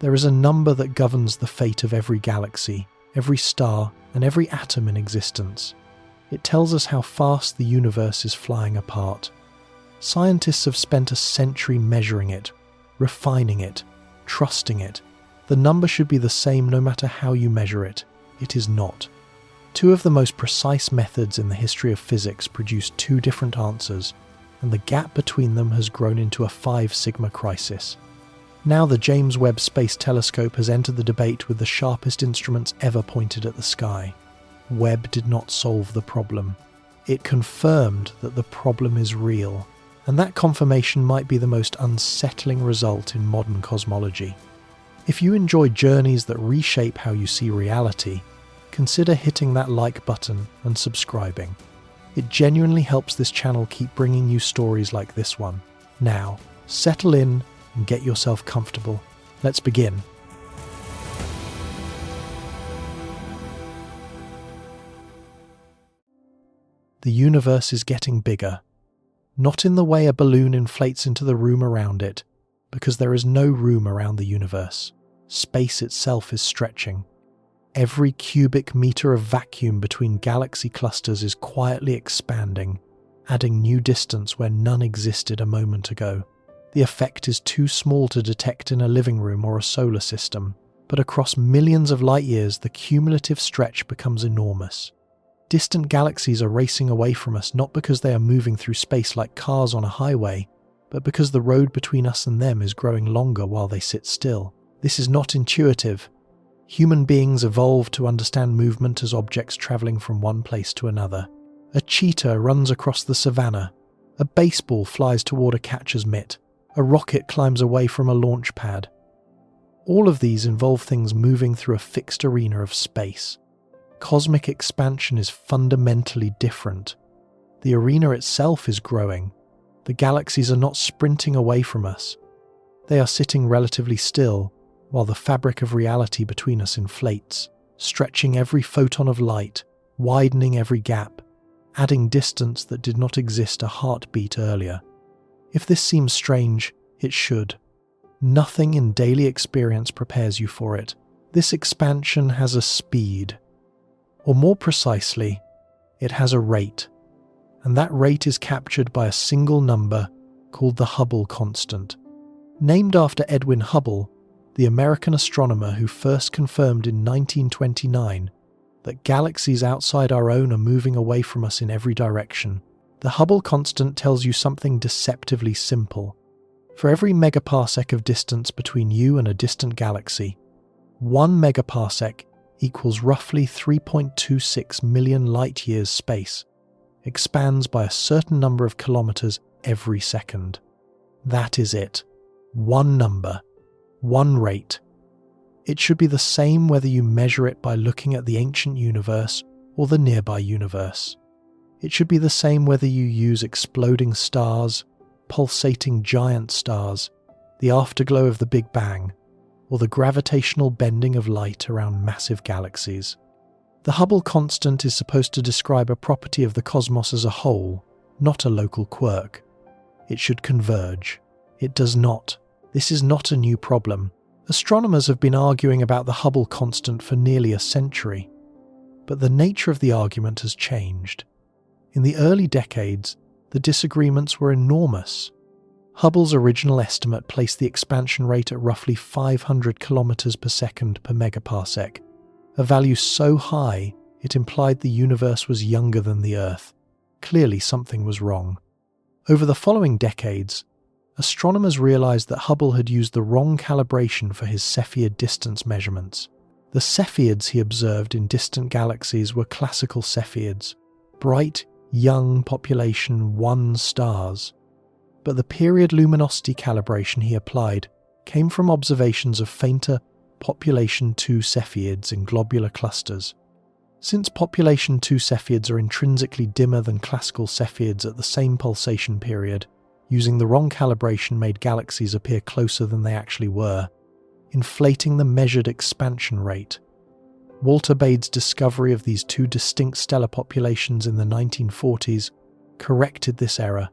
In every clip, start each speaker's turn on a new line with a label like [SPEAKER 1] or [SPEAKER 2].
[SPEAKER 1] There is a number that governs the fate of every galaxy, every star, and every atom in existence. It tells us how fast the universe is flying apart. Scientists have spent a century measuring it, refining it, trusting it. The number should be the same no matter how you measure it. It is not. Two of the most precise methods in the history of physics produce two different answers, and the gap between them has grown into a 5 sigma crisis. Now the James Webb Space Telescope has entered the debate with the sharpest instruments ever pointed at the sky. Webb did not solve the problem. It confirmed that the problem is real, and that confirmation might be the most unsettling result in modern cosmology. If you enjoy journeys that reshape how you see reality, consider hitting that like button and subscribing. It genuinely helps this channel keep bringing you stories like this one. Now, settle in and get yourself comfortable. Let's begin. The universe is getting bigger. Not in the way a balloon inflates into the room around it, because there is no room around the universe. Space itself is stretching. Every cubic meter of vacuum between galaxy clusters is quietly expanding, adding new distance where none existed a moment ago. The effect is too small to detect in a living room or a solar system, but across millions of light years the cumulative stretch becomes enormous. Distant galaxies are racing away from us not because they are moving through space like cars on a highway, but because the road between us and them is growing longer while they sit still. This is not intuitive. Human beings evolved to understand movement as objects travelling from one place to another. A cheetah runs across the savannah. A baseball flies toward a catcher's mitt. A rocket climbs away from a launch pad. All of these involve things moving through a fixed arena of space. Cosmic expansion is fundamentally different. The arena itself is growing. The galaxies are not sprinting away from us. They are sitting relatively still, while the fabric of reality between us inflates, stretching every photon of light, widening every gap, adding distance that did not exist a heartbeat earlier. If this seems strange, it should. Nothing in daily experience prepares you for it. This expansion has a speed. Or more precisely, it has a rate. And that rate is captured by a single number called the Hubble constant. Named after Edwin Hubble, the American astronomer who first confirmed in 1929 that galaxies outside our own are moving away from us in every direction. The Hubble constant tells you something deceptively simple. For every megaparsec of distance between you and a distant galaxy, 1 megaparsec equals roughly 3.26 million light-years space, expands by a certain number of kilometers every second. That is it. One number. One rate. It should be the same whether you measure it by looking at the ancient universe or the nearby universe. It should be the same whether you use exploding stars, pulsating giant stars, the afterglow of the Big Bang, or the gravitational bending of light around massive galaxies. The Hubble constant is supposed to describe a property of the cosmos as a whole, not a local quirk. It should converge. It does not. This is not a new problem. Astronomers have been arguing about the Hubble constant for nearly a century, but the nature of the argument has changed. In the early decades, the disagreements were enormous. Hubble's original estimate placed the expansion rate at roughly 500 kilometers per second per megaparsec, a value so high it implied the universe was younger than the Earth. Clearly something was wrong. Over the following decades, astronomers realized that Hubble had used the wrong calibration for his Cepheid distance measurements. The Cepheids he observed in distant galaxies were classical Cepheids, bright, young population 1 stars. But the period luminosity calibration he applied came from observations of fainter population 2 Cepheids in globular clusters. Since population 2 Cepheids are intrinsically dimmer than classical Cepheids at the same pulsation period, using the wrong calibration made galaxies appear closer than they actually were, inflating the measured expansion rate. Walter Bade's discovery of these two distinct stellar populations in the 1940s corrected this error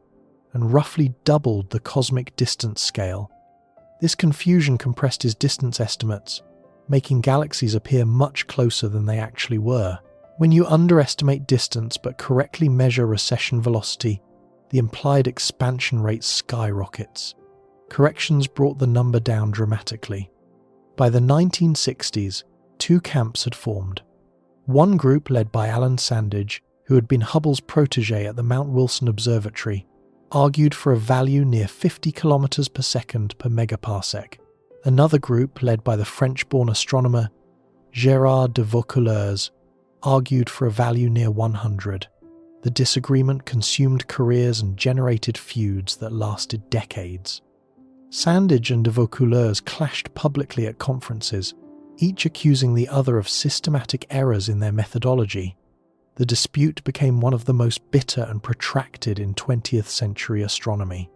[SPEAKER 1] and roughly doubled the cosmic distance scale. This confusion compressed his distance estimates, making galaxies appear much closer than they actually were. When you underestimate distance but correctly measure recession velocity, the implied expansion rate skyrockets. Corrections brought the number down dramatically. By the 1960s, two camps had formed. One group led by Alan Sandage, who had been Hubble's protege at the Mount Wilson Observatory, argued for a value near 50 kilometers per second per megaparsec. Another group, led by the French-born astronomer Gérard de Vaucouleurs, argued for a value near 100. The disagreement consumed careers and generated feuds that lasted decades. Sandage and de Vaucouleurs clashed publicly at conferences, each accusing the other of systematic errors in their methodology. The dispute became one of the most bitter and protracted in 20th century astronomy.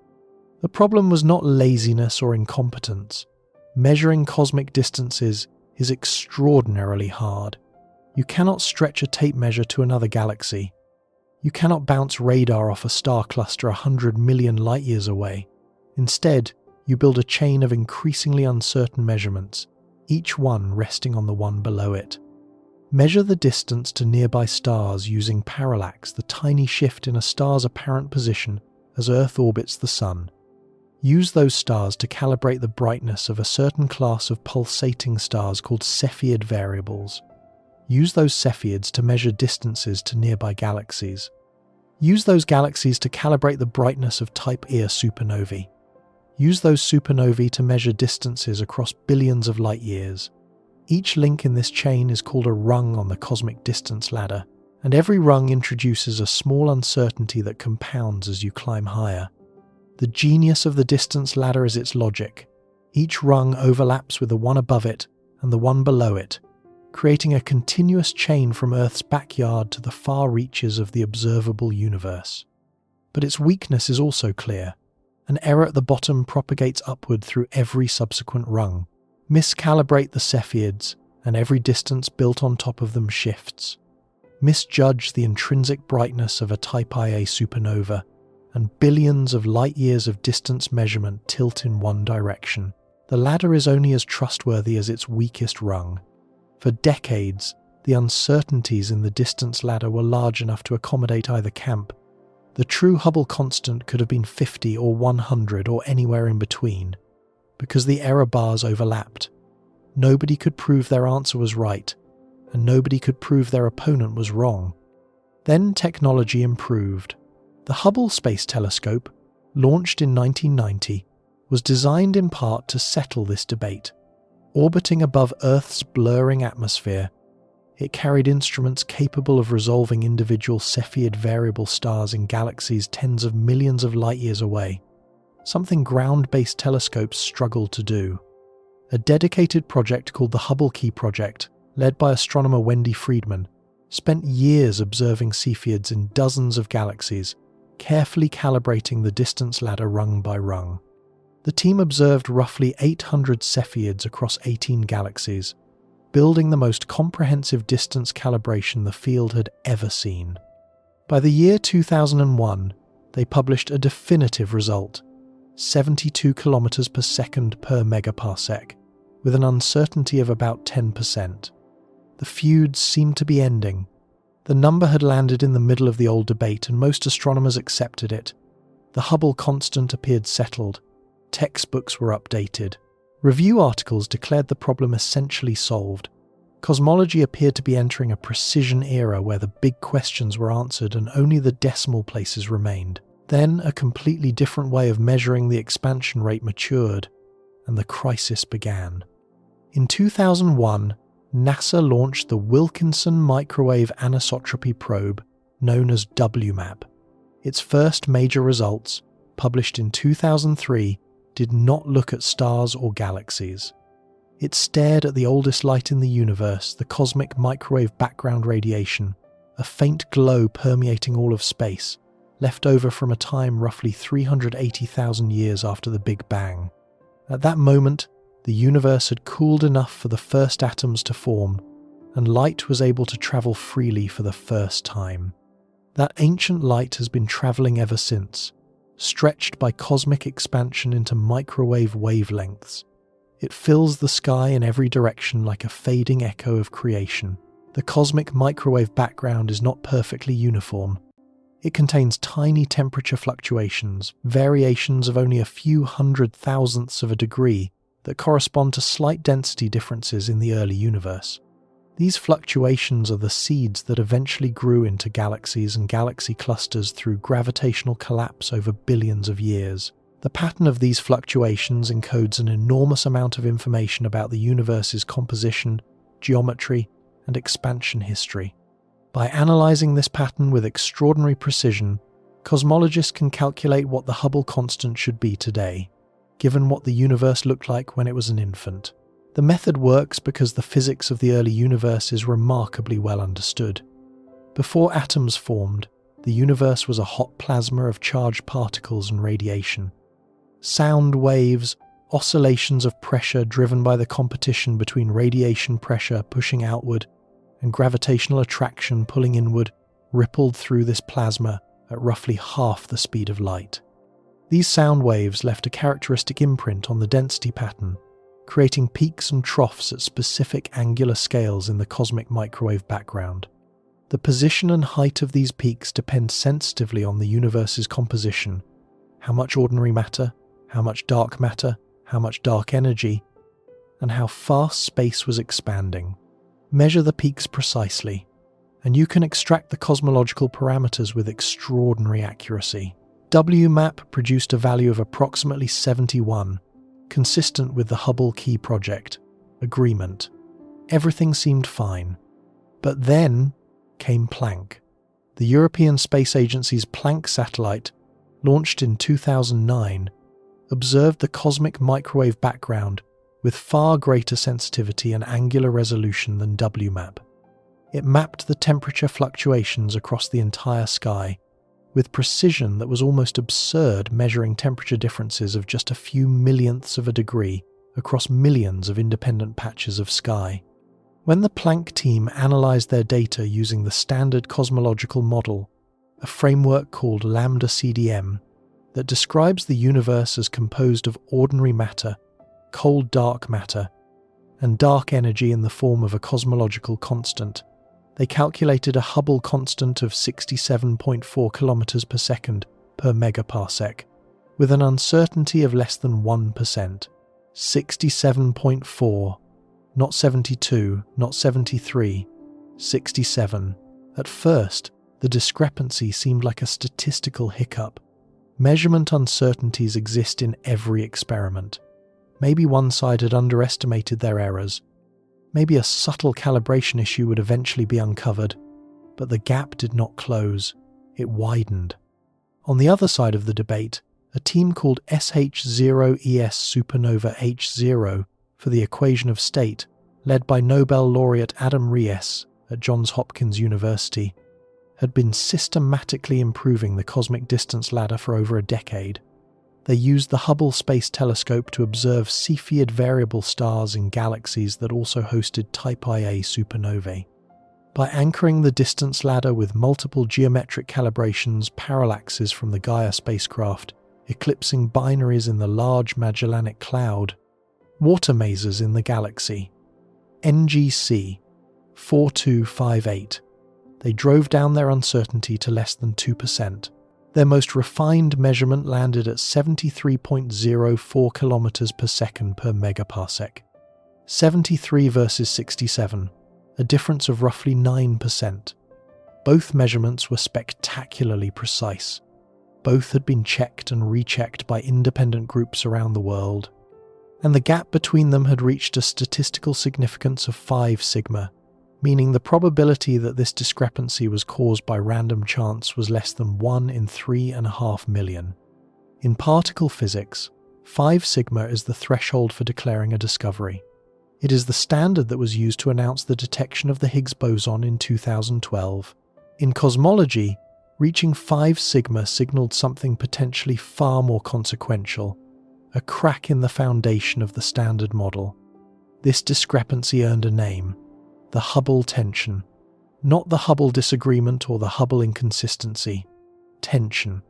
[SPEAKER 1] The problem was not laziness or incompetence. Measuring cosmic distances is extraordinarily hard. You cannot stretch a tape measure to another galaxy. You cannot bounce radar off a star cluster 100 million light-years away. Instead, you build a chain of increasingly uncertain measurements, each one resting on the one below it. Measure the distance to nearby stars using parallax, the tiny shift in a star's apparent position as Earth orbits the Sun. Use those stars to calibrate the brightness of a certain class of pulsating stars called Cepheid variables. Use those Cepheids to measure distances to nearby galaxies. Use those galaxies to calibrate the brightness of Type Ia supernovae. Use those supernovae to measure distances across billions of light-years. Each link in this chain is called a rung on the cosmic distance ladder, and every rung introduces a small uncertainty that compounds as you climb higher. The genius of the distance ladder is its logic. Each rung overlaps with the one above it and the one below it, creating a continuous chain from Earth's backyard to the far reaches of the observable universe. But its weakness is also clear. An error at the bottom propagates upward through every subsequent rung. Miscalibrate the Cepheids, and every distance built on top of them shifts. Misjudge the intrinsic brightness of a Type Ia supernova, and billions of light-years of distance measurement tilt in one direction. The ladder is only as trustworthy as its weakest rung. For decades, the uncertainties in the distance ladder were large enough to accommodate either camp. The true Hubble constant could have been 50 or 100 or anywhere in between. Because the error bars overlapped, nobody could prove their answer was right, and nobody could prove their opponent was wrong. Then technology improved. The Hubble Space Telescope, launched in 1990, was designed in part to settle this debate. Orbiting above Earth's blurring atmosphere, it carried instruments capable of resolving individual Cepheid variable stars in galaxies tens of millions of light-years away. Something ground-based telescopes struggled to do. A dedicated project called the Hubble Key Project, led by astronomer Wendy Friedman, spent years observing Cepheids in dozens of galaxies, carefully calibrating the distance ladder rung by rung. The team observed roughly 800 Cepheids across 18 galaxies, building the most comprehensive distance calibration the field had ever seen. By the year 2001, they published a definitive result: 72 kilometers per second per megaparsec, with an uncertainty of about 10%. The feuds seemed to be ending. The number had landed in the middle of the old debate, and most astronomers accepted it. The Hubble constant appeared settled. Textbooks were updated. Review articles declared the problem essentially solved. Cosmology appeared to be entering a precision era where the big questions were answered and only the decimal places remained. Then a completely different way of measuring the expansion rate matured, and the crisis began. In 2001, NASA launched the Wilkinson Microwave Anisotropy Probe, known as WMAP. Its first major results, published in 2003, did not look at stars or galaxies. It stared at the oldest light in the universe, the cosmic microwave background radiation, a faint glow permeating all of space, left over from a time roughly 380,000 years after the Big Bang. At that moment, the universe had cooled enough for the first atoms to form, and light was able to travel freely for the first time. That ancient light has been travelling ever since, stretched by cosmic expansion into microwave wavelengths. It fills the sky in every direction like a fading echo of creation. The cosmic microwave background is not perfectly uniform. It contains tiny temperature fluctuations, variations of only a few 100,000ths of a degree that correspond to slight density differences in the early universe. These fluctuations are the seeds that eventually grew into galaxies and galaxy clusters through gravitational collapse over billions of years. The pattern of these fluctuations encodes an enormous amount of information about the universe's composition, geometry, and expansion history. By analysing this pattern with extraordinary precision, cosmologists can calculate what the Hubble constant should be today, given what the universe looked like when it was an infant. The method works because the physics of the early universe is remarkably well understood. Before atoms formed, the universe was a hot plasma of charged particles and radiation. Sound waves, oscillations of pressure driven by the competition between radiation pressure pushing outward and gravitational attraction pulling inward, rippled through this plasma at roughly half the speed of light. These sound waves left a characteristic imprint on the density pattern, creating peaks and troughs at specific angular scales in the cosmic microwave background. The position and height of these peaks depend sensitively on the universe's composition, how much ordinary matter, how much dark matter, how much dark energy, and how fast space was expanding. Measure the peaks precisely, and you can extract the cosmological parameters with extraordinary accuracy. WMAP produced a value of approximately 71, consistent with the Hubble Key Project. Agreement. Everything seemed fine. But then came Planck. The European Space Agency's Planck satellite, launched in 2009, observed the cosmic microwave background with far greater sensitivity and angular resolution than WMAP. It mapped the temperature fluctuations across the entire sky, with precision that was almost absurd, measuring temperature differences of just a few millionths of a degree across millions of independent patches of sky. When the Planck team analysed their data using the standard cosmological model, a framework called lambda CDM, that describes the universe as composed of ordinary matter, cold dark matter, and dark energy in the form of a cosmological constant, they calculated a Hubble constant of 67.4 kilometers per second per megaparsec, with an uncertainty of less than 1%. 67.4, not 72, not 73, 67. At first, the discrepancy seemed like a statistical hiccup. Measurement uncertainties exist in every experiment. Maybe one side had underestimated their errors. Maybe a subtle calibration issue would eventually be uncovered, but the gap did not close, it widened. On the other side of the debate, a team called SH0ES supernova H0 for the equation of state, led by Nobel laureate Adam Ries at Johns Hopkins University, had been systematically improving the cosmic distance ladder for over a decade. They used the Hubble Space Telescope to observe Cepheid variable stars in galaxies that also hosted Type Ia supernovae. By anchoring the distance ladder with multiple geometric calibrations, parallaxes from the Gaia spacecraft, eclipsing binaries in the Large Magellanic Cloud, water mazes in the galaxy, NGC 4258, they drove down their uncertainty to less than 2%. Their most refined measurement landed at 73.04 kilometers per second per megaparsec. 73 versus 67, a difference of roughly 9%. Both measurements were spectacularly precise. Both had been checked and rechecked by independent groups around the world, and the gap between them had reached a statistical significance of 5 sigma, meaning the probability that this discrepancy was caused by random chance was less than 1 in 3.5 million. In particle physics, 5 sigma is the threshold for declaring a discovery. It is the standard that was used to announce the detection of the Higgs boson in 2012. In cosmology, reaching 5 sigma signaled something potentially far more consequential, a crack in the foundation of the standard model. This discrepancy earned a name: the Hubble tension. Not the Hubble disagreement or the Hubble inconsistency. Tension.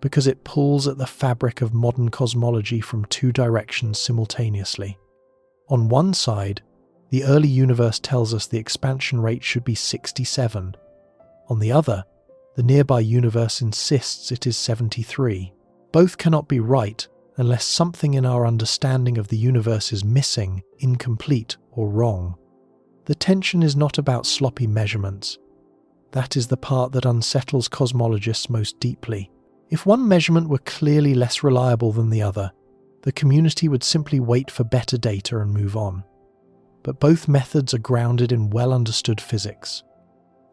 [SPEAKER 1] because it pulls at the fabric of modern cosmology from two directions simultaneously. On one side, the early universe tells us the expansion rate should be 67. On the other, the nearby universe insists it is 73. Both cannot be right unless something in our understanding of the universe is missing, incomplete, or wrong. The tension is not about sloppy measurements. That is the part that unsettles cosmologists most deeply. If one measurement were clearly less reliable than the other, the community would simply wait for better data and move on. But both methods are grounded in well-understood physics.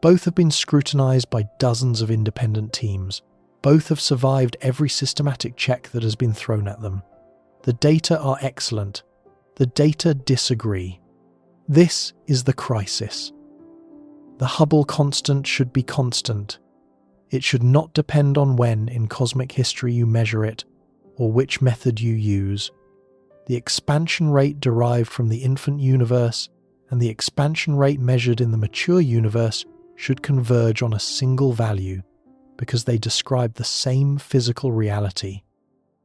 [SPEAKER 1] Both have been scrutinized by dozens of independent teams. Both have survived every systematic check that has been thrown at them. The data are excellent. The data disagree. This is the crisis. The Hubble constant should be constant. It should not depend on when in cosmic history you measure it or which method you use. The expansion rate derived from the infant universe and the expansion rate measured in the mature universe should converge on a single value because they describe the same physical reality.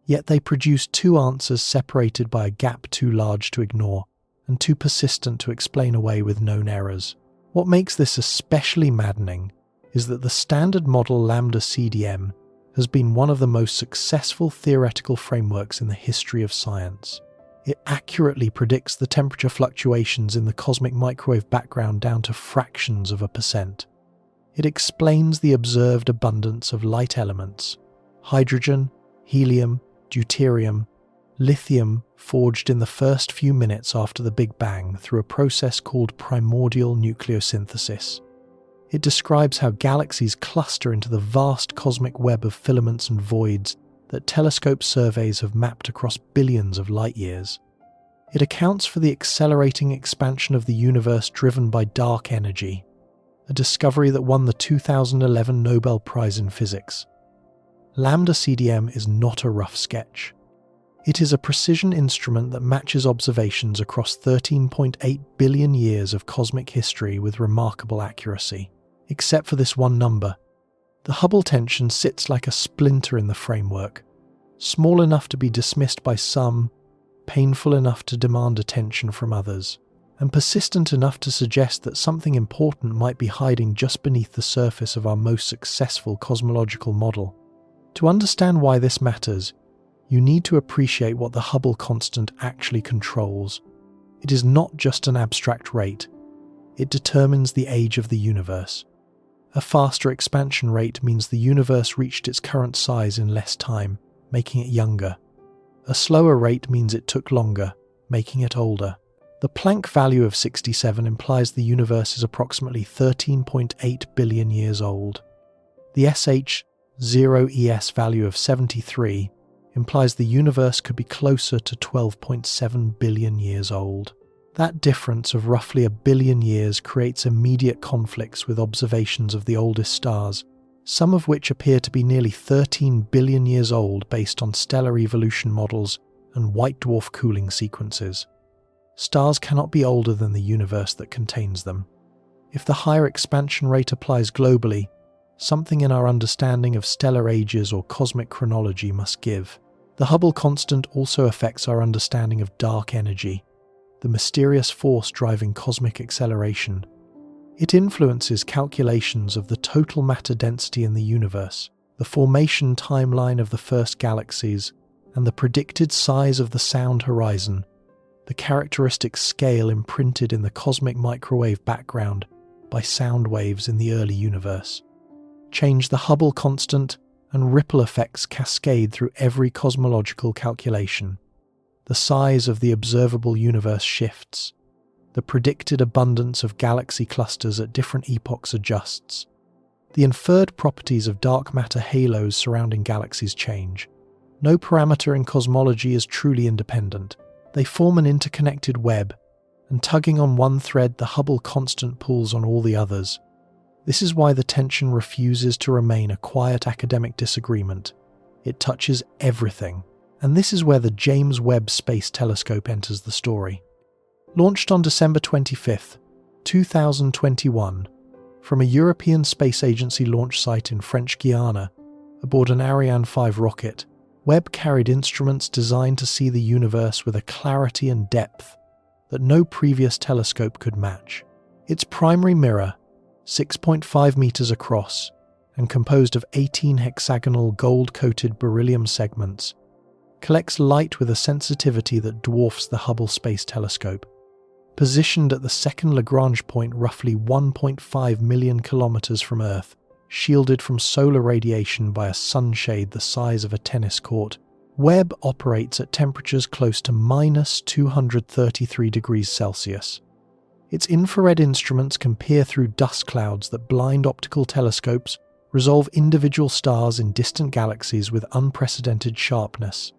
[SPEAKER 1] Yet they produce two answers separated by a gap too large to ignore and too persistent to explain away with known errors. What makes this especially maddening is that the standard model lambda CDM has been one of the most successful theoretical frameworks in the history of science. It accurately predicts the temperature fluctuations in the cosmic microwave background down to fractions of a percent. It explains the observed abundance of light elements, hydrogen, helium, deuterium, lithium forged in the first few minutes after the Big Bang through a process called primordial nucleosynthesis. It describes how galaxies cluster into the vast cosmic web of filaments and voids that telescope surveys have mapped across billions of light years. It accounts for the accelerating expansion of the universe driven by dark energy, a discovery that won the 2011 Nobel Prize in Physics. Lambda CDM is not a rough sketch. It is a precision instrument that matches observations across 13.8 billion years of cosmic history with remarkable accuracy. Except for this one number, the Hubble tension sits like a splinter in the framework, small enough to be dismissed by some, painful enough to demand attention from others, and persistent enough to suggest that something important might be hiding just beneath the surface of our most successful cosmological model. To understand why this matters, you need to appreciate what the Hubble constant actually controls. It is not just an abstract rate. It determines the age of the universe. A faster expansion rate means the universe reached its current size in less time, making it younger. A slower rate means it took longer, making it older. The Planck value of 67 implies the universe is approximately 13.8 billion years old. The SH0ES value of 73 implies the universe could be closer to 12.7 billion years old. That difference of roughly a billion years creates immediate conflicts with observations of the oldest stars, some of which appear to be nearly 13 billion years old based on stellar evolution models and white dwarf cooling sequences. Stars cannot be older than the universe that contains them. If the higher expansion rate applies globally, something in our understanding of stellar ages or cosmic chronology must give. The Hubble constant also affects our understanding of dark energy, the mysterious force driving cosmic acceleration. It influences calculations of the total matter density in the universe, the formation timeline of the first galaxies, and the predicted size of the sound horizon, the characteristic scale imprinted in the cosmic microwave background by sound waves in the early universe. Change the Hubble constant, and ripple effects cascade through every cosmological calculation. The size of the observable universe shifts. The predicted abundance of galaxy clusters at different epochs adjusts. The inferred properties of dark matter halos surrounding galaxies change. No parameter in cosmology is truly independent. They form an interconnected web, and tugging on one thread, the Hubble constant pulls on all the others. This is why the tension refuses to remain a quiet academic disagreement. It touches everything. And this is where the James Webb Space Telescope enters the story. Launched on December 25, 2021, from a European Space Agency launch site in French Guiana, Aboard an Ariane 5 rocket, Webb carried instruments designed to see the universe with a clarity and depth that no previous telescope could match. Its primary mirror, 6.5 meters across and composed of 18 hexagonal gold-coated beryllium segments, collects light with a sensitivity that dwarfs the Hubble Space Telescope. Positioned at the second Lagrange point roughly 1.5 million kilometers from Earth, shielded from solar radiation by a sunshade the size of a tennis court, Webb operates at temperatures close to minus 233 degrees Celsius. Its infrared instruments can peer through dust clouds that blind optical telescopes, resolve individual stars in distant galaxies with unprecedented sharpness,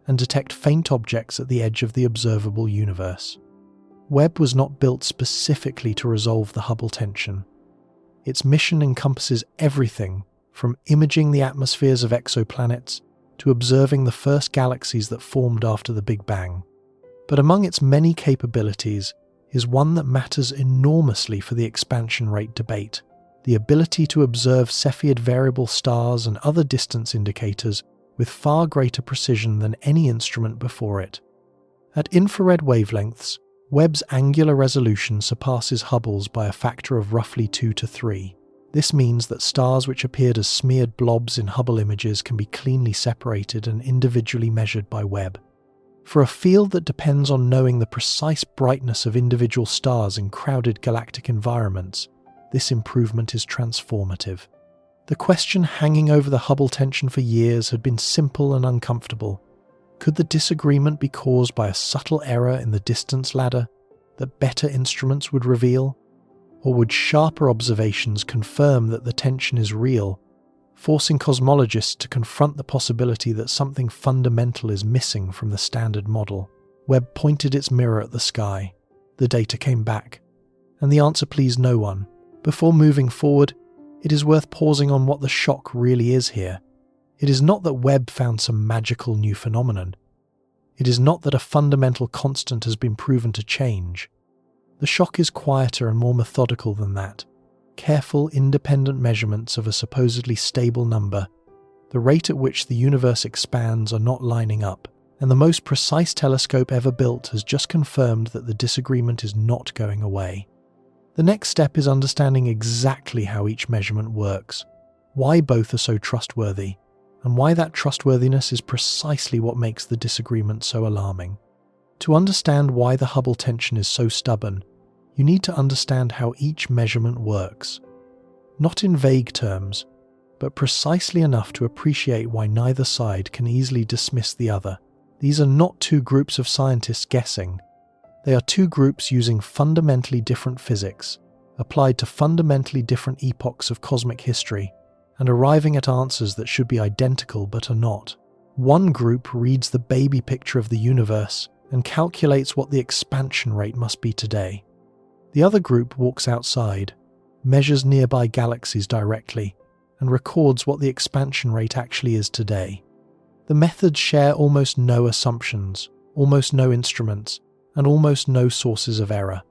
[SPEAKER 1] and detect faint objects at the edge of the observable universe. Webb was not built specifically to resolve the Hubble tension. Its mission encompasses everything from imaging the atmospheres of exoplanets to observing the first galaxies that formed after the Big Bang. But among its many capabilities is one that matters enormously for the expansion rate debate: the ability to observe Cepheid variable stars and other distance indicators with far greater precision than any instrument before it. At infrared wavelengths, Webb's angular resolution surpasses Hubble's by a factor of roughly 2 to 3. This means that stars which appeared as smeared blobs in Hubble images can be cleanly separated and individually measured by Webb. For a field that depends on knowing the precise brightness of individual stars in crowded galactic environments, this improvement is transformative. The question hanging over the Hubble tension for years had been simple and uncomfortable. Could the disagreement be caused by a subtle error in the distance ladder that better instruments would reveal? Or would sharper observations confirm that the tension is real, forcing cosmologists to confront the possibility that something fundamental is missing from the standard model? Webb pointed its mirror at the sky. The data came back, and the answer pleased no one. Before moving forward, it is worth pausing on what the shock really is here. It is not that Webb found some magical new phenomenon. It is not that a fundamental constant has been proven to change. The shock is quieter and more methodical than that. Careful, independent measurements of a supposedly stable number, the rate at which the universe expands, are not lining up, and the most precise telescope ever built has just confirmed that the disagreement is not going away. The next step is understanding exactly how each measurement works, why both are so trustworthy, and why that trustworthiness is precisely what makes the disagreement so alarming. To understand why the Hubble tension is so stubborn, you need to understand how each measurement works. Not in vague terms, but precisely enough to appreciate why neither side can easily dismiss the other. These are not two groups of scientists guessing. They are two groups using fundamentally different physics, applied to fundamentally different epochs of cosmic history, and arriving at answers that should be identical but are not. One group reads the baby picture of the universe and calculates what the expansion rate must be today. The other group walks outside, measures nearby galaxies directly, and records what the expansion rate actually is today. The methods share almost no assumptions, almost no instruments, and almost no sources of error.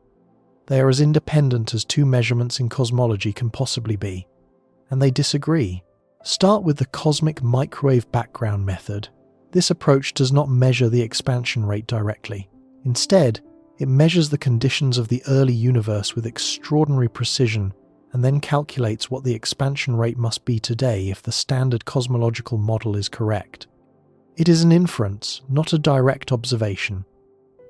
[SPEAKER 1] They are as independent as two measurements in cosmology can possibly be, and they disagree. Start with the cosmic microwave background method. This approach does not measure the expansion rate directly. Instead, it measures the conditions of the early universe with extraordinary precision and then calculates what the expansion rate must be today if the standard cosmological model is correct. It is an inference, not a direct observation,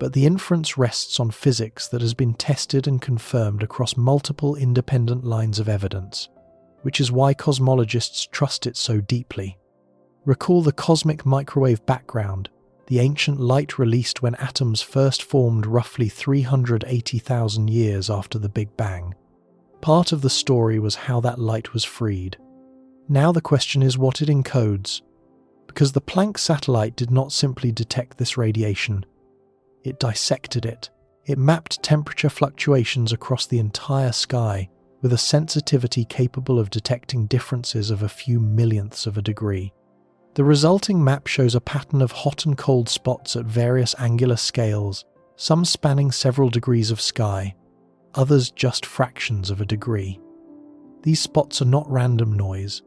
[SPEAKER 1] but the inference rests on physics that has been tested and confirmed across multiple independent lines of evidence, which is why cosmologists trust it so deeply. Recall the cosmic microwave background, the ancient light released when atoms first formed roughly 380,000 years after the Big Bang. Part of the story was how that light was freed. Now the question is what it encodes, because the Planck satellite did not simply detect this radiation. It dissected it. It mapped temperature fluctuations across the entire sky with a sensitivity capable of detecting differences of a few millionths of a degree. The resulting map shows a pattern of hot and cold spots at various angular scales, some spanning several degrees of sky, others just fractions of a degree. These spots are not random noise.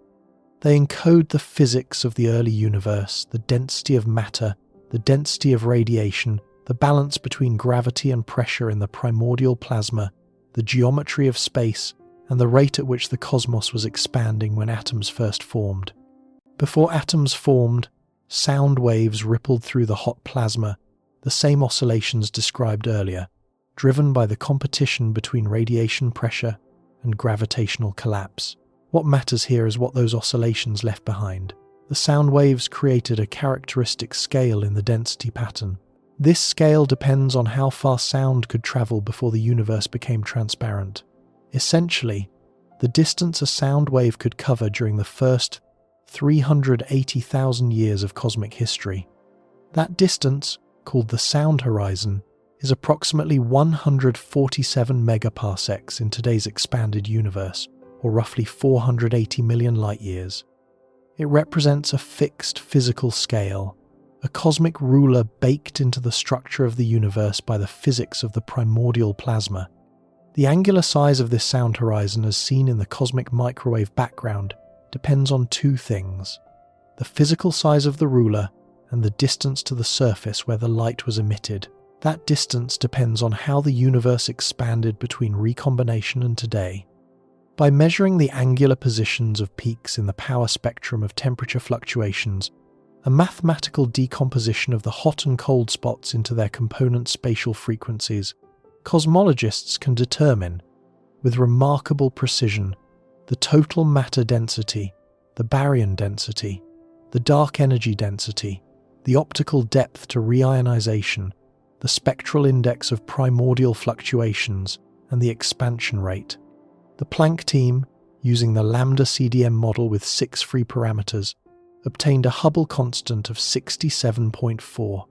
[SPEAKER 1] They encode the physics of the early universe, the density of matter, the density of radiation, the balance between gravity and pressure in the primordial plasma, the geometry of space, and the rate at which the cosmos was expanding when atoms first formed. Before atoms formed, sound waves rippled through the hot plasma, the same oscillations described earlier, driven by the competition between radiation pressure and gravitational collapse. What matters here is what those oscillations left behind. The sound waves created a characteristic scale in the density pattern. This scale depends on how far sound could travel before the universe became transparent. Essentially, the distance a sound wave could cover during the first 380,000 years of cosmic history. That distance, called the sound horizon, is approximately 147 megaparsecs in today's expanded universe, or roughly 480 million light-years. It represents a fixed physical scale, a cosmic ruler baked into the structure of the universe by the physics of the primordial plasma. The angular size of this sound horizon, as seen in the cosmic microwave background, depends on two things: the physical size of the ruler and the distance to the surface where the light was emitted. That distance depends on how the universe expanded between recombination and today. By measuring the angular positions of peaks in the power spectrum of temperature fluctuations, a mathematical decomposition of the hot and cold spots into their component spatial frequencies, cosmologists can determine, with remarkable precision, the total matter density, the baryon density, the dark energy density, the optical depth to reionization, the spectral index of primordial fluctuations, and the expansion rate. The Planck team, using the lambda CDM model with 6 free parameters, obtained a Hubble constant of 67.4,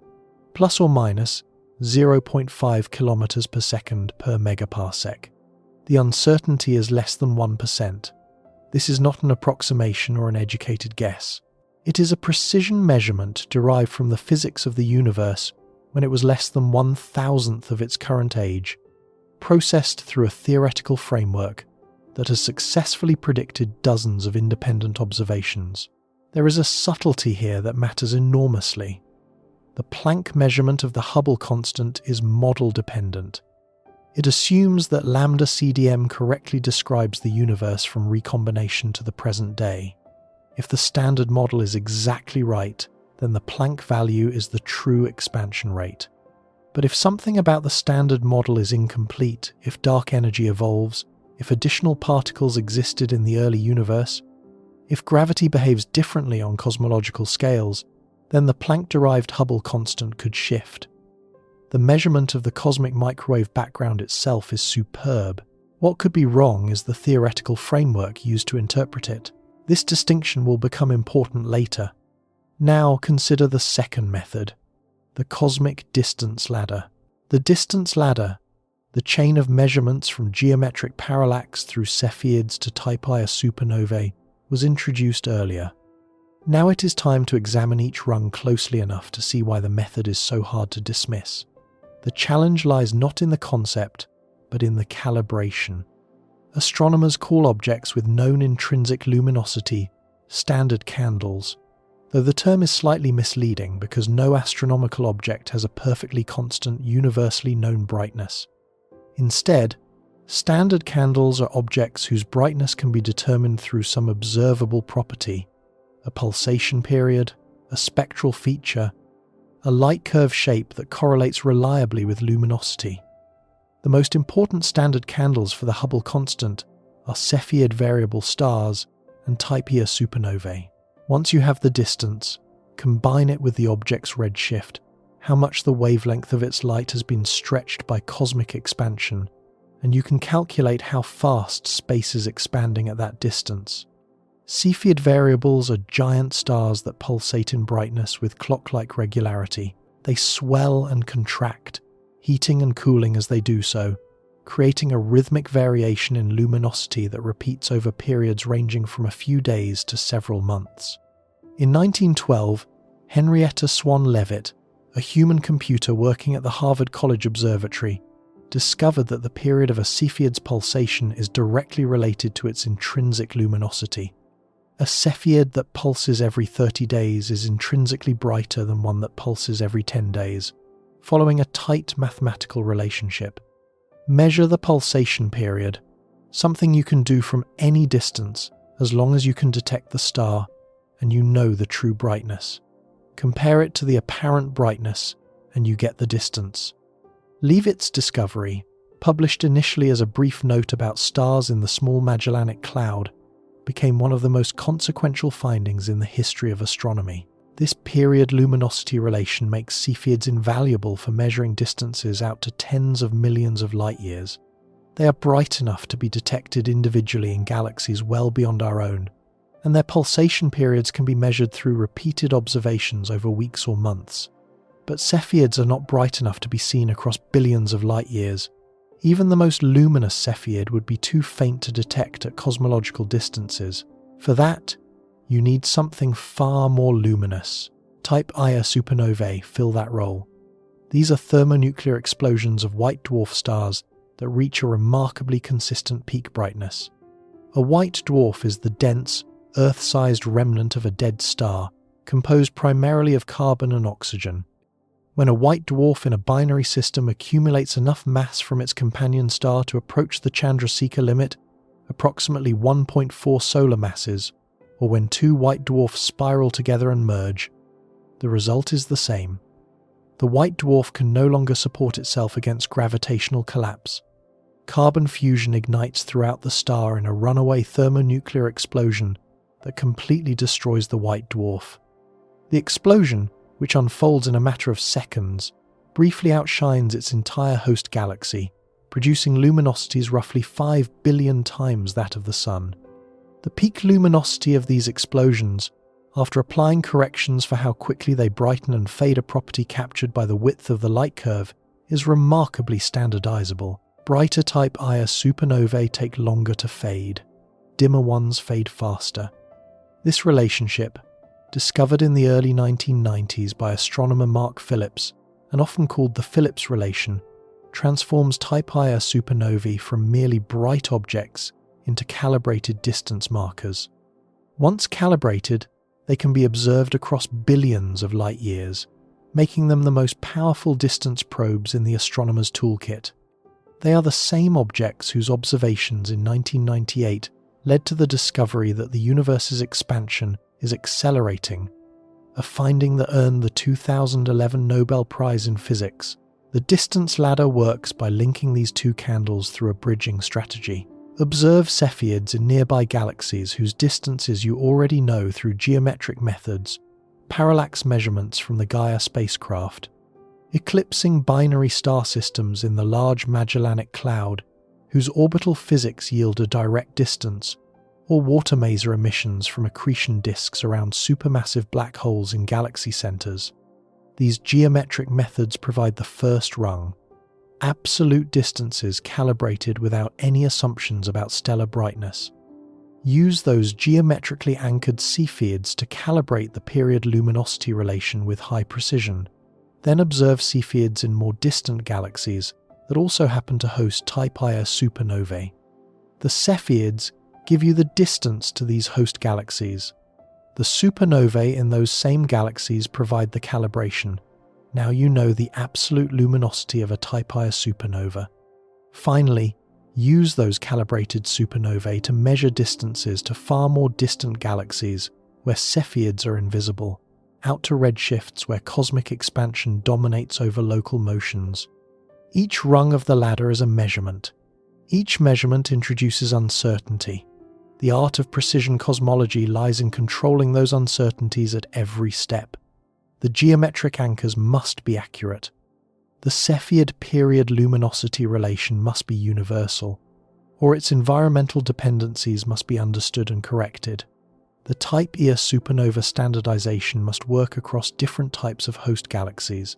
[SPEAKER 1] plus or minus 0.5 kilometers per second per megaparsec. The uncertainty is less than 1%. This is not an approximation or an educated guess. It is a precision measurement derived from the physics of the universe when it was less than 1,000th of its current age, processed through a theoretical framework that has successfully predicted dozens of independent observations. There is a subtlety here that matters enormously. The Planck measurement of the Hubble constant is model-dependent. It assumes that lambda CDM correctly describes the universe from recombination to the present day. If the standard model is exactly right, then the Planck value is the true expansion rate. But if something about the standard model is incomplete, if dark energy evolves, if additional particles existed in the early universe, if gravity behaves differently on cosmological scales, then the Planck-derived Hubble constant could shift. The measurement of the cosmic microwave background itself is superb. What could be wrong is the theoretical framework used to interpret it. This distinction will become important later. Now consider the second method, the cosmic distance ladder. The distance ladder, the chain of measurements from geometric parallax through Cepheids to Type Ia supernovae, was introduced earlier. Now it is time to examine each rung closely enough to see why the method is so hard to dismiss. The challenge lies not in the concept, but in the calibration. Astronomers call objects with known intrinsic luminosity standard candles, though the term is slightly misleading because no astronomical object has a perfectly constant, universally known brightness. Instead, standard candles are objects whose brightness can be determined through some observable property, a pulsation period, a spectral feature, a light curve shape that correlates reliably with luminosity. The most important standard candles for the Hubble constant are Cepheid variable stars and Type Ia supernovae. Once you have the distance, combine it with the object's redshift, how much the wavelength of its light has been stretched by cosmic expansion, and you can calculate how fast space is expanding at that distance. Cepheid variables are giant stars that pulsate in brightness with clock-like regularity. They swell and contract, heating and cooling as they do so, creating a rhythmic variation in luminosity that repeats over periods ranging from a few days to several months. In 1912, Henrietta Swan Leavitt, a human computer working at the Harvard College Observatory, discovered that the period of a Cepheid's pulsation is directly related to its intrinsic luminosity. A Cepheid that pulses every 30 days is intrinsically brighter than one that pulses every 10 days, following a tight mathematical relationship. Measure the pulsation period, something you can do from any distance as long as you can detect the star and you know the true brightness. Compare it to the apparent brightness and you get the distance. Leavitt's discovery, published initially as a brief note about stars in the Small Magellanic Cloud, became one of the most consequential findings in the history of astronomy. This period-luminosity relation makes Cepheids invaluable for measuring distances out to tens of millions of light-years. They are bright enough to be detected individually in galaxies well beyond our own, and their pulsation periods can be measured through repeated observations over weeks or months. But Cepheids are not bright enough to be seen across billions of light-years. Even the most luminous Cepheid would be too faint to detect at cosmological distances. For that, you need something far more luminous. Type Ia supernovae fill that role. These are thermonuclear explosions of white dwarf stars that reach a remarkably consistent peak brightness. A white dwarf is the dense, Earth-sized remnant of a dead star, composed primarily of carbon and oxygen. When a white dwarf in a binary system accumulates enough mass from its companion star to approach the Chandrasekhar limit, approximately 1.4 solar masses, or when two white dwarfs spiral together and merge, the result is the same. The white dwarf can no longer support itself against gravitational collapse. Carbon fusion ignites throughout the star in a runaway thermonuclear explosion that completely destroys the white dwarf. The explosion, which unfolds in a matter of seconds, briefly outshines its entire host galaxy, producing luminosities roughly 5 billion times that of the Sun. The peak luminosity of these explosions, after applying corrections for how quickly they brighten and fade, a property captured by the width of the light curve, is remarkably standardizable. Brighter type Ia supernovae take longer to fade. Dimmer ones fade faster. This relationship, discovered in the early 1990s by astronomer Mark Phillips, and often called the Phillips relation, transforms type Ia supernovae from merely bright objects into calibrated distance markers. Once calibrated, they can be observed across billions of light years, making them the most powerful distance probes in the astronomer's toolkit. They are the same objects whose observations in 1998 led to the discovery that the universe's expansion is accelerating, a finding that earned the 2011 Nobel Prize in Physics. The distance ladder works by linking these two candles through a bridging strategy. Observe Cepheids in nearby galaxies whose distances you already know through geometric methods, parallax measurements from the Gaia spacecraft, eclipsing binary star systems in the Large Magellanic Cloud, whose orbital physics yield a direct distance, or water maser emissions from accretion disks around supermassive black holes in galaxy centers. These geometric methods provide the first rung: absolute distances calibrated without any assumptions about stellar brightness. Use those geometrically anchored Cepheids to calibrate the period-luminosity relation with high precision. Then observe Cepheids in more distant galaxies that also happen to host type Ia supernovae. The Cepheids give you the distance to these host galaxies. The supernovae in those same galaxies provide the calibration. Now you know the absolute luminosity of a type Ia supernova. Finally, use those calibrated supernovae to measure distances to far more distant galaxies where Cepheids are invisible, out to redshifts where cosmic expansion dominates over local motions. Each rung of the ladder is a measurement. Each measurement introduces uncertainty. The art of precision cosmology lies in controlling those uncertainties at every step. The geometric anchors must be accurate. The Cepheid period luminosity relation must be universal, or its environmental dependencies must be understood and corrected. The type Ia supernova standardization must work across different types of host galaxies.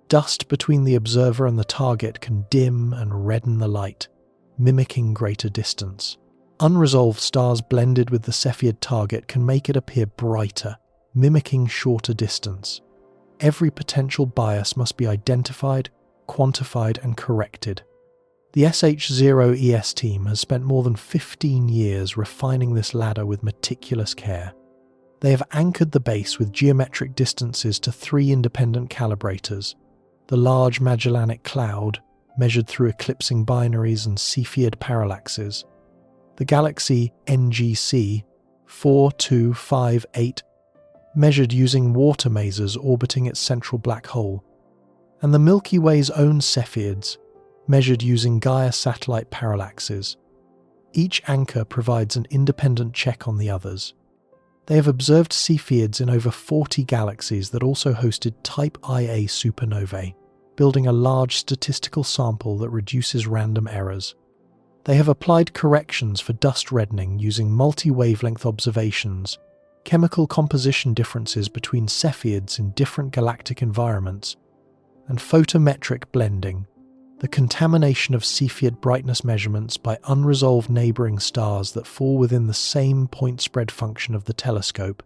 [SPEAKER 1] Dust between the observer and the target can dim and redden the light, mimicking greater distance. Unresolved stars blended with the Cepheid target can make it appear brighter, mimicking shorter distance. Every potential bias must be identified, quantified, and corrected. The SH0ES team has spent more than 15 years refining this ladder with meticulous care. They have anchored the base with geometric distances to 3 independent calibrators: the Large Magellanic Cloud, measured through eclipsing binaries and Cepheid parallaxes; the galaxy NGC 4258, measured using water masers orbiting its central black hole; and the Milky Way's own Cepheids, measured using Gaia satellite parallaxes. Each anchor provides an independent check on the others. They have observed Cepheids in over 40 galaxies that also hosted Type Ia supernovae, building a large statistical sample that reduces random errors. They have applied corrections for dust reddening using multi-wavelength observations, chemical composition differences between Cepheids in different galactic environments, and photometric blending, the contamination of Cepheid brightness measurements by unresolved neighbouring stars that fall within the same point spread function of the telescope.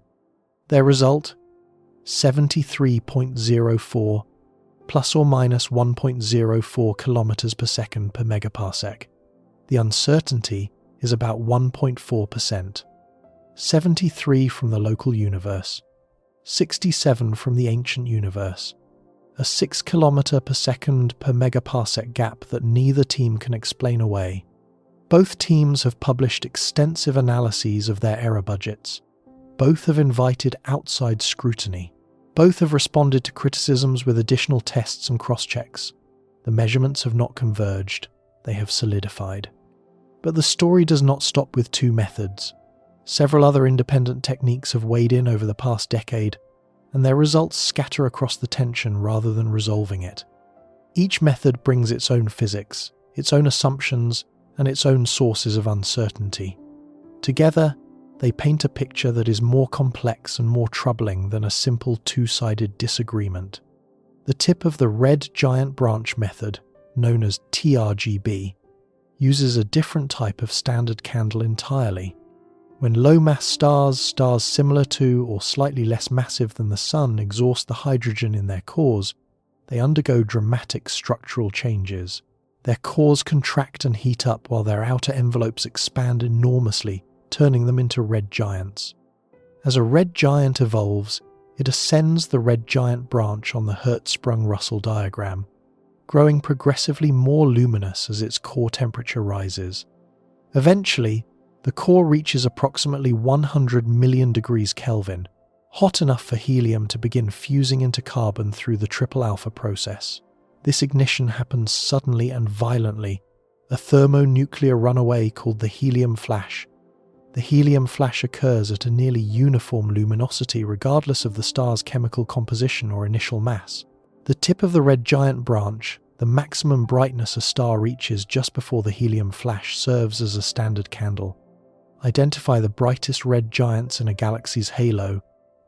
[SPEAKER 1] Their result? 73.04 plus or minus 1.04 kilometers per second per megaparsec. The uncertainty is about 1.4%. 73 from the local universe, 67 from the ancient universe. A 6 km per second per megaparsec gap that neither team can explain away. Both teams have published extensive analyses of their error budgets. Both have invited outside scrutiny. Both have responded to criticisms with additional tests and cross-checks. The measurements have not converged, they have solidified. But the story does not stop with 2 methods. Several other independent techniques have weighed in over the past decade, and their results scatter across the tension rather than resolving it. Each method brings its own physics, its own assumptions, and its own sources of uncertainty. Together, they paint a picture that is more complex and more troubling than a simple 2-sided disagreement. The tip of the red giant branch method, known as TRGB, uses a different type of standard candle entirely. When low-mass stars similar to or slightly less massive than the Sun exhaust the hydrogen in their cores, they undergo dramatic structural changes. Their cores contract and heat up while their outer envelopes expand enormously, turning them into red giants. As a red giant evolves, it ascends the red giant branch on the Hertzsprung-Russell diagram, growing progressively more luminous as its core temperature rises. Eventually, the core reaches approximately 100 million degrees Kelvin, hot enough for helium to begin fusing into carbon through the triple alpha process. This ignition happens suddenly and violently, a thermonuclear runaway called the helium flash. The helium flash occurs at a nearly uniform luminosity regardless of the star's chemical composition or initial mass. The tip of the red giant branch, the maximum brightness a star reaches just before the helium flash, serves as a standard candle. Identify the brightest red giants in a galaxy's halo,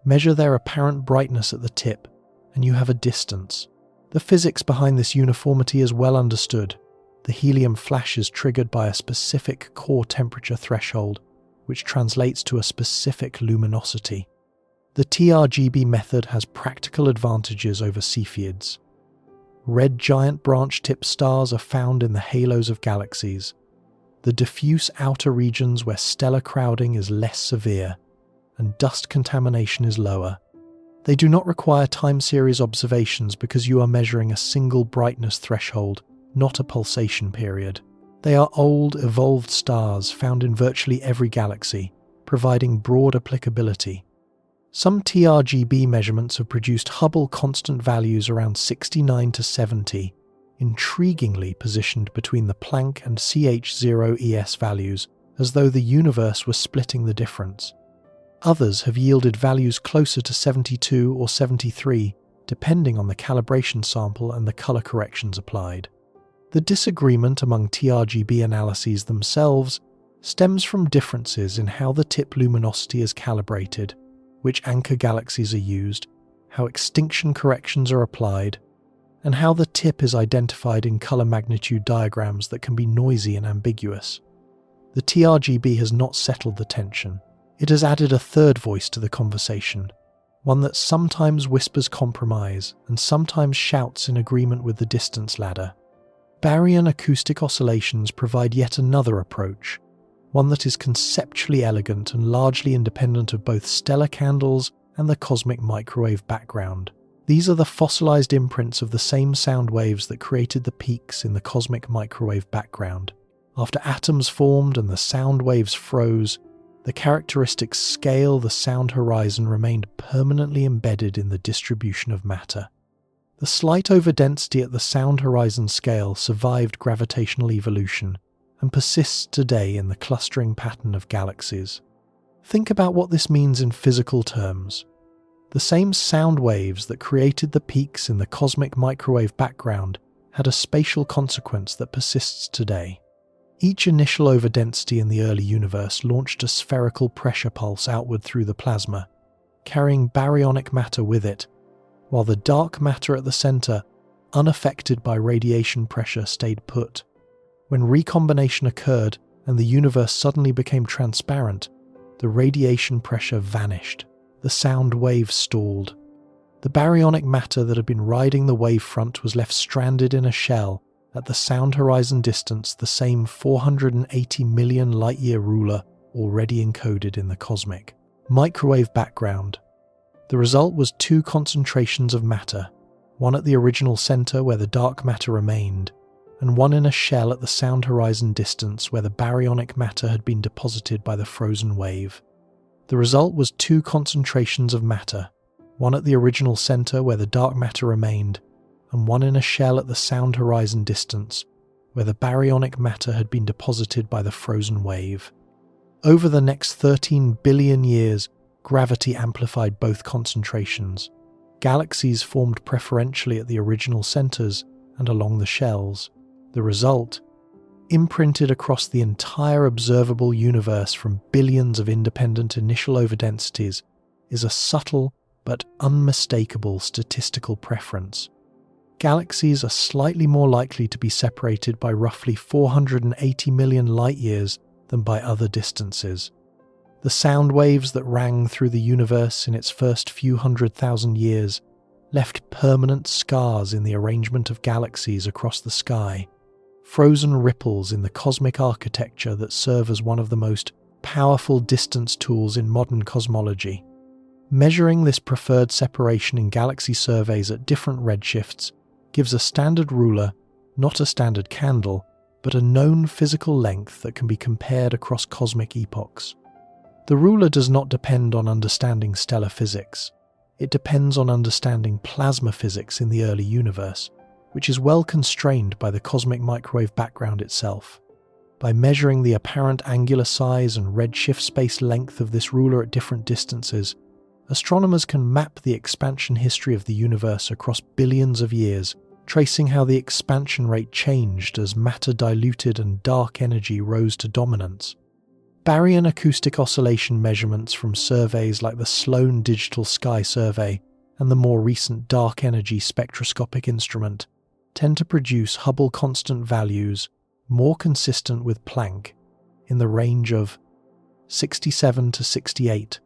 [SPEAKER 1] measure their apparent brightness at the tip, and you have a distance. The physics behind this uniformity is well understood. The helium flash is triggered by a specific core temperature threshold, which translates to a specific luminosity. The TRGB method has practical advantages over Cepheids. Red giant branch-tip stars are found in the halos of galaxies, the diffuse outer regions where stellar crowding is less severe and dust contamination is lower. They do not require time series observations because you are measuring a single brightness threshold, not a pulsation period. They are old, evolved stars found in virtually every galaxy, providing broad applicability. Some TRGB measurements have produced Hubble constant values around 69 to 70, intriguingly positioned between the Planck and CH0ES values, as though the universe were splitting the difference. Others have yielded values closer to 72 or 73, depending on the calibration sample and the color corrections applied. The disagreement among TRGB analyses themselves stems from differences in how the tip luminosity is calibrated, which anchor galaxies are used, how extinction corrections are applied, and how the tip is identified in color magnitude diagrams that can be noisy and ambiguous. The TRGB has not settled the tension. It has added a third voice to the conversation, one that sometimes whispers compromise and sometimes shouts in agreement with the distance ladder. Baryon acoustic oscillations provide yet another approach, one that is conceptually elegant and largely independent of both stellar candles and the cosmic microwave background. These are the fossilized imprints of the same sound waves that created the peaks in the cosmic microwave background. After atoms formed and the sound waves froze, the characteristic scale, the sound horizon, remained permanently embedded in the distribution of matter. The slight overdensity at the sound horizon scale survived gravitational evolution and persists today in the clustering pattern of galaxies. Think about what this means in physical terms. The same sound waves that created the peaks in the cosmic microwave background had a spatial consequence that persists today. Each initial overdensity in the early universe launched a spherical pressure pulse outward through the plasma, carrying baryonic matter with it, while the dark matter at the center, unaffected by radiation pressure, stayed put. When recombination occurred and the universe suddenly became transparent, the radiation pressure vanished. The sound waves stalled. The baryonic matter that had been riding the wavefront was left stranded in a shell at the sound horizon distance, the same 480 million light-year ruler already encoded in the cosmic microwave background. The result was two concentrations of matter, one at the original center where the dark matter remained, and one in a shell at the sound horizon distance where the baryonic matter had been deposited by the frozen wave. The result was two concentrations of matter, one at the original center where the dark matter remained, and one in a shell at the sound horizon distance where the baryonic matter had been deposited by the frozen wave. Over the next 13 billion years, gravity amplified both concentrations. Galaxies formed preferentially at the original centers and along the shells. The result, imprinted across the entire observable universe from billions of independent initial overdensities, is a subtle but unmistakable statistical preference. Galaxies are slightly more likely to be separated by roughly 480 million light-years than by other distances. The sound waves that rang through the universe in its first few 100,000 years left permanent scars in the arrangement of galaxies across the sky, frozen ripples in the cosmic architecture that serve as one of the most powerful distance tools in modern cosmology. Measuring this preferred separation in galaxy surveys at different redshifts gives a standard ruler, not a standard candle, but a known physical length that can be compared across cosmic epochs. The ruler does not depend on understanding stellar physics. It depends on understanding plasma physics in the early universe, which is well constrained by the cosmic microwave background itself. By measuring the apparent angular size and redshift space length of this ruler at different distances, astronomers can map the expansion history of the universe across billions of years, tracing how the expansion rate changed as matter diluted and dark energy rose to dominance. Baryon acoustic oscillation measurements from surveys like the Sloan Digital Sky Survey and the more recent Dark Energy Spectroscopic Instrument tend to produce Hubble constant values more consistent with Planck in the range of 67 to 68,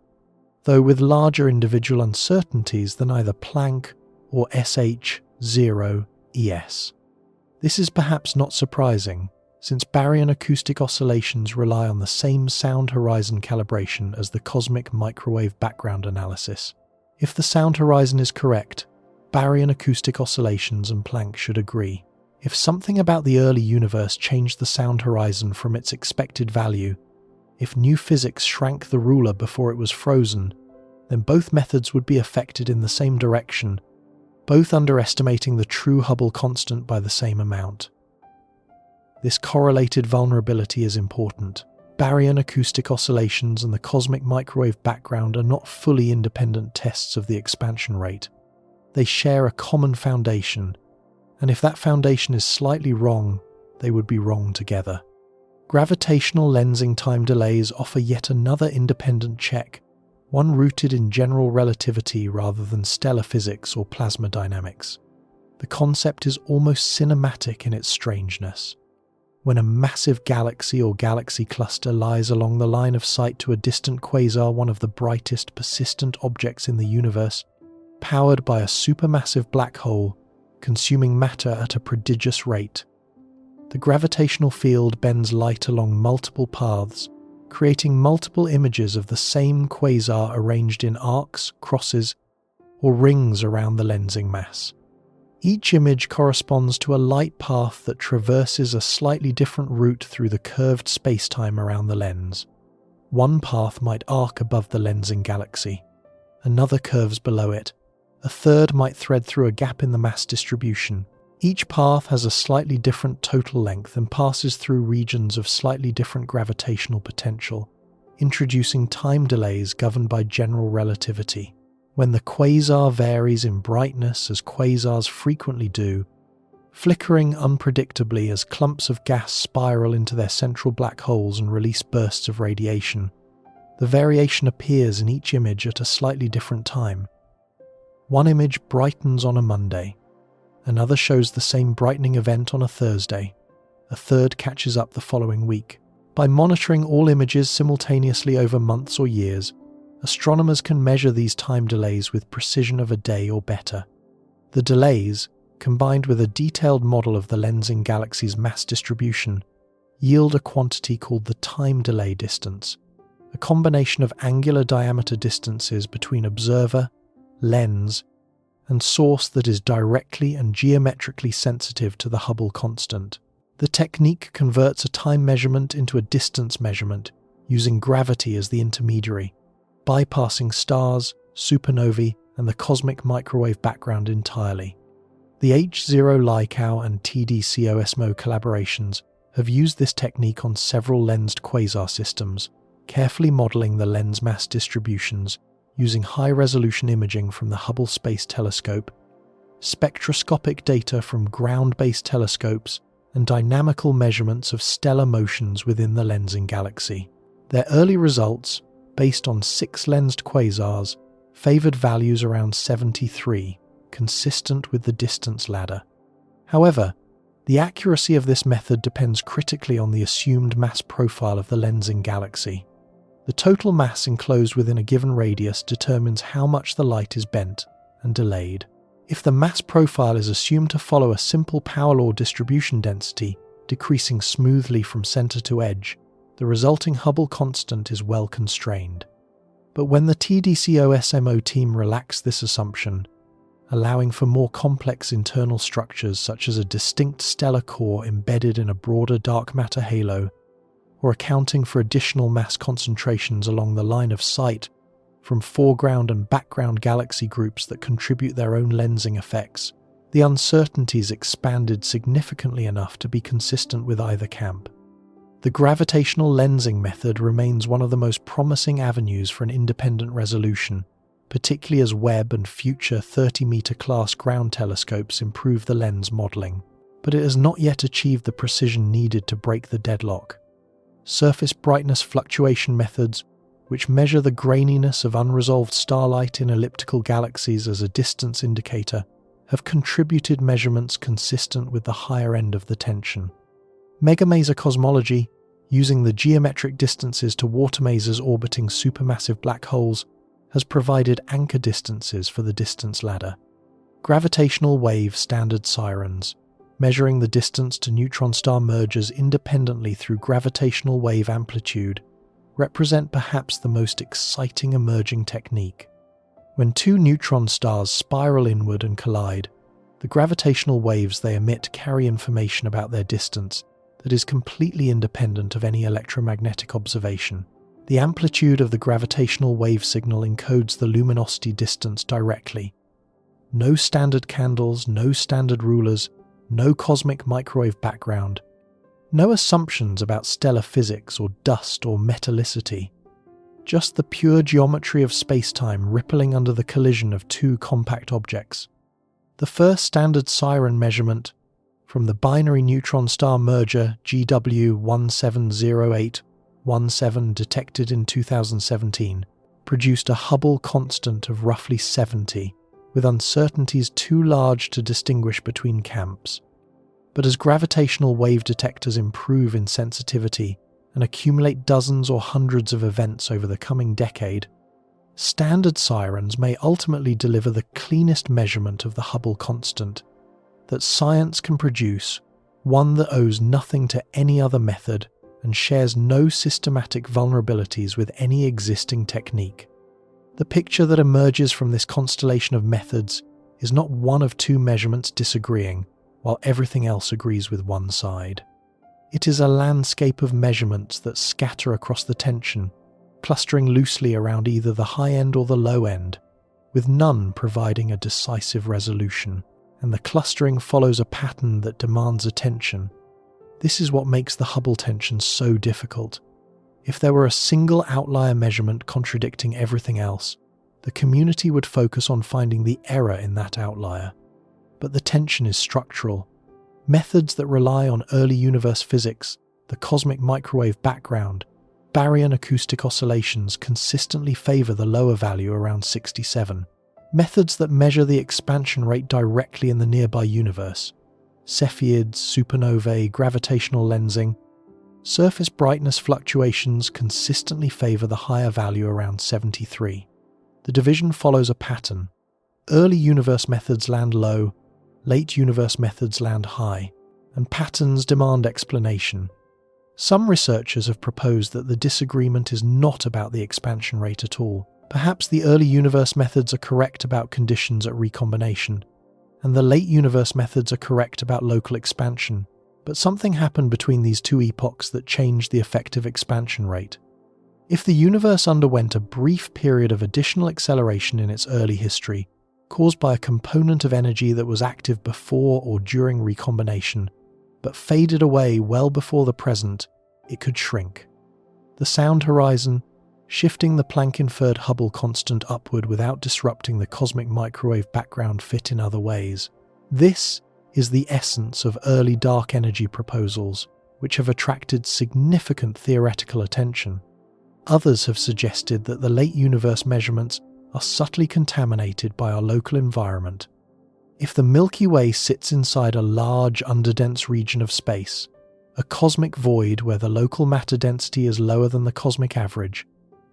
[SPEAKER 1] though with larger individual uncertainties than either Planck or SH0ES. This is perhaps not surprising, since baryon acoustic oscillations rely on the same sound horizon calibration as the cosmic microwave background analysis. If the sound horizon is correct, baryon acoustic oscillations and Planck should agree. If something about the early universe changed the sound horizon from its expected value, if new physics shrank the ruler before it was frozen, then both methods would be affected in the same direction, both underestimating the true Hubble constant by the same amount. This correlated vulnerability is important. Baryon acoustic oscillations and the cosmic microwave background are not fully independent tests of the expansion rate. They share a common foundation, and if that foundation is slightly wrong, they would be wrong together. Gravitational lensing time delays offer yet another independent check, one rooted in general relativity rather than stellar physics or plasma dynamics. The concept is almost cinematic in its strangeness. When a massive galaxy or galaxy cluster lies along the line of sight to a distant quasar, one of the brightest persistent objects in the universe, powered by a supermassive black hole, consuming matter at a prodigious rate, The gravitational field bends light along multiple paths, creating multiple images of the same quasar arranged in arcs, crosses, or rings around the lensing mass. Each image corresponds to a light path that traverses a slightly different route through the curved spacetime around the lens. One path might arc above the lensing galaxy, another curves below it, a third might thread through a gap in the mass distribution. Each path has a slightly different total length and passes through regions of slightly different gravitational potential, introducing time delays governed by general relativity. When the quasar varies in brightness, as quasars frequently do, flickering unpredictably as clumps of gas spiral into their central black holes and release bursts of radiation, the variation appears in each image at a slightly different time. One image brightens on a Monday, another shows the same brightening event on a Thursday, a third catches up the following week. By monitoring all images simultaneously over months or years, astronomers can measure these time delays with precision of a day or better. The delays, combined with a detailed model of the lensing galaxy's mass distribution, yield a quantity called the time delay distance, a combination of angular diameter distances between observer, lens, and source that is directly and geometrically sensitive to the Hubble constant. The technique converts a time measurement into a distance measurement, using gravity as the intermediary, bypassing stars, supernovae, and the cosmic microwave background entirely. The H0 LICAO and TD-COSMO collaborations have used this technique on several lensed quasar systems, carefully modelling the lens mass distributions using high-resolution imaging from the Hubble Space Telescope, spectroscopic data from ground-based telescopes, and dynamical measurements of stellar motions within the lensing galaxy. Their early results, based on 6 lensed quasars, favoured values around 73, consistent with the distance ladder. However, the accuracy of this method depends critically on the assumed mass profile of the lensing galaxy. The total mass enclosed within a given radius determines how much the light is bent and delayed. If the mass profile is assumed to follow a simple power law distribution density, decreasing smoothly from centre to edge, the resulting Hubble constant is well constrained. But when the TD-COSMO team relaxed this assumption, allowing for more complex internal structures such as a distinct stellar core embedded in a broader dark matter halo, or accounting for additional mass concentrations along the line of sight from foreground and background galaxy groups that contribute their own lensing effects, the uncertainties expanded significantly enough to be consistent with either camp. The gravitational lensing method remains one of the most promising avenues for an independent resolution, particularly as Webb and future 30-meter class ground telescopes improve the lens modelling, but it has not yet achieved the precision needed to break the deadlock. Surface brightness fluctuation methods, which measure the graininess of unresolved starlight in elliptical galaxies as a distance indicator, have contributed measurements consistent with the higher end of the tension. Megamaser cosmology, using the geometric distances to water masers orbiting supermassive black holes, has provided anchor distances for the distance ladder. Gravitational wave standard sirens, measuring the distance to neutron star mergers independently through gravitational wave amplitude, represent perhaps the most exciting emerging technique. When 2 neutron stars spiral inward and collide, the gravitational waves they emit carry information about their distance that is completely independent of any electromagnetic observation. The amplitude of the gravitational wave signal encodes the luminosity distance directly. No standard candles, no standard rulers, no cosmic microwave background, no assumptions about stellar physics or dust or metallicity, just the pure geometry of spacetime rippling under the collision of 2 compact objects. The first standard siren measurement, from the binary neutron star merger GW 170817 detected in 2017, produced a Hubble constant of roughly 70, with uncertainties too large to distinguish between camps. But as gravitational wave detectors improve in sensitivity and accumulate dozens or hundreds of events over the coming decade, standard sirens may ultimately deliver the cleanest measurement of the Hubble constant that science can produce one that owes nothing to any other method and shares no systematic vulnerabilities with any existing technique. The picture that emerges from this constellation of methods is not one of two measurements disagreeing, while everything else agrees with one side. It is a landscape of measurements that scatter across the tension, clustering loosely around either the high end or the low end, with none providing a decisive resolution, and the clustering follows a pattern that demands attention. This is what makes the Hubble tension so difficult. If there were a single outlier measurement contradicting everything else, the community would focus on finding the error in that outlier. But the tension is structural. Methods that rely on early universe physics, the cosmic microwave background, baryon acoustic oscillations consistently favor the lower value around 67. Methods that measure the expansion rate directly in the nearby universe, Cepheids, supernovae, gravitational lensing, surface brightness fluctuations consistently favor the higher value around 73. The division follows a pattern. Early universe methods land low, late universe methods land high, and patterns demand explanation. Some researchers have proposed that the disagreement is not about the expansion rate at all. Perhaps the early universe methods are correct about conditions at recombination, and the late universe methods are correct about local expansion. But something happened between these two epochs that changed the effective expansion rate. If the universe underwent a brief period of additional acceleration in its early history, caused by a component of energy that was active before or during recombination, but faded away well before the present, it could shrink. The sound horizon, shifting the Planck-inferred Hubble constant upward without disrupting the cosmic microwave background, fit in other ways. This is the essence of early dark energy proposals, which have attracted significant theoretical attention. Others have suggested that the late universe measurements are subtly contaminated by our local environment. If the Milky Way sits inside a large underdense region of space, a cosmic void where the local matter density is lower than the cosmic average,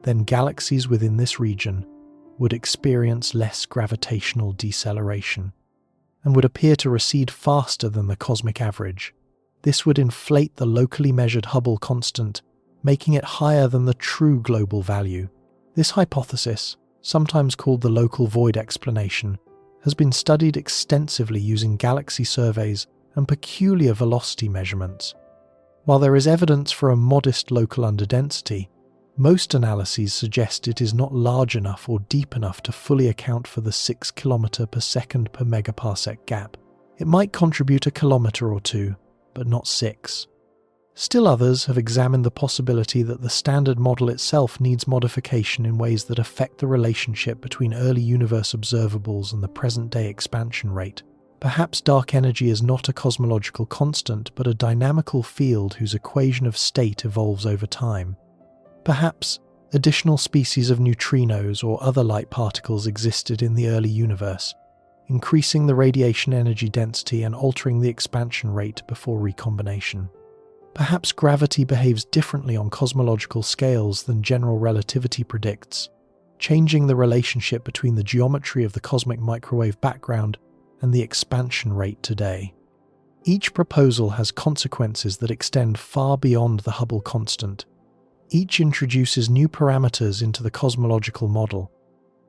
[SPEAKER 1] then galaxies within this region would experience less gravitational deceleration and would appear to recede faster than the cosmic average. This would inflate the locally measured Hubble constant, making it higher than the true global value. This hypothesis, sometimes called the local void explanation, has been studied extensively using galaxy surveys and peculiar velocity measurements. While there is evidence for a modest local underdensity, most analyses suggest it is not large enough or deep enough to fully account for the 6 km per second per megaparsec gap. It might contribute a kilometre or two, but not 6. Still others have examined the possibility that the standard model itself needs modification in ways that affect the relationship between early universe observables and the present-day expansion rate. Perhaps dark energy is not a cosmological constant, but a dynamical field whose equation of state evolves over time. Perhaps additional species of neutrinos or other light particles existed in the early universe, increasing the radiation energy density and altering the expansion rate before recombination. Perhaps gravity behaves differently on cosmological scales than general relativity predicts, changing the relationship between the geometry of the cosmic microwave background and the expansion rate today. Each proposal has consequences that extend far beyond the Hubble constant. Each introduces new parameters into the cosmological model.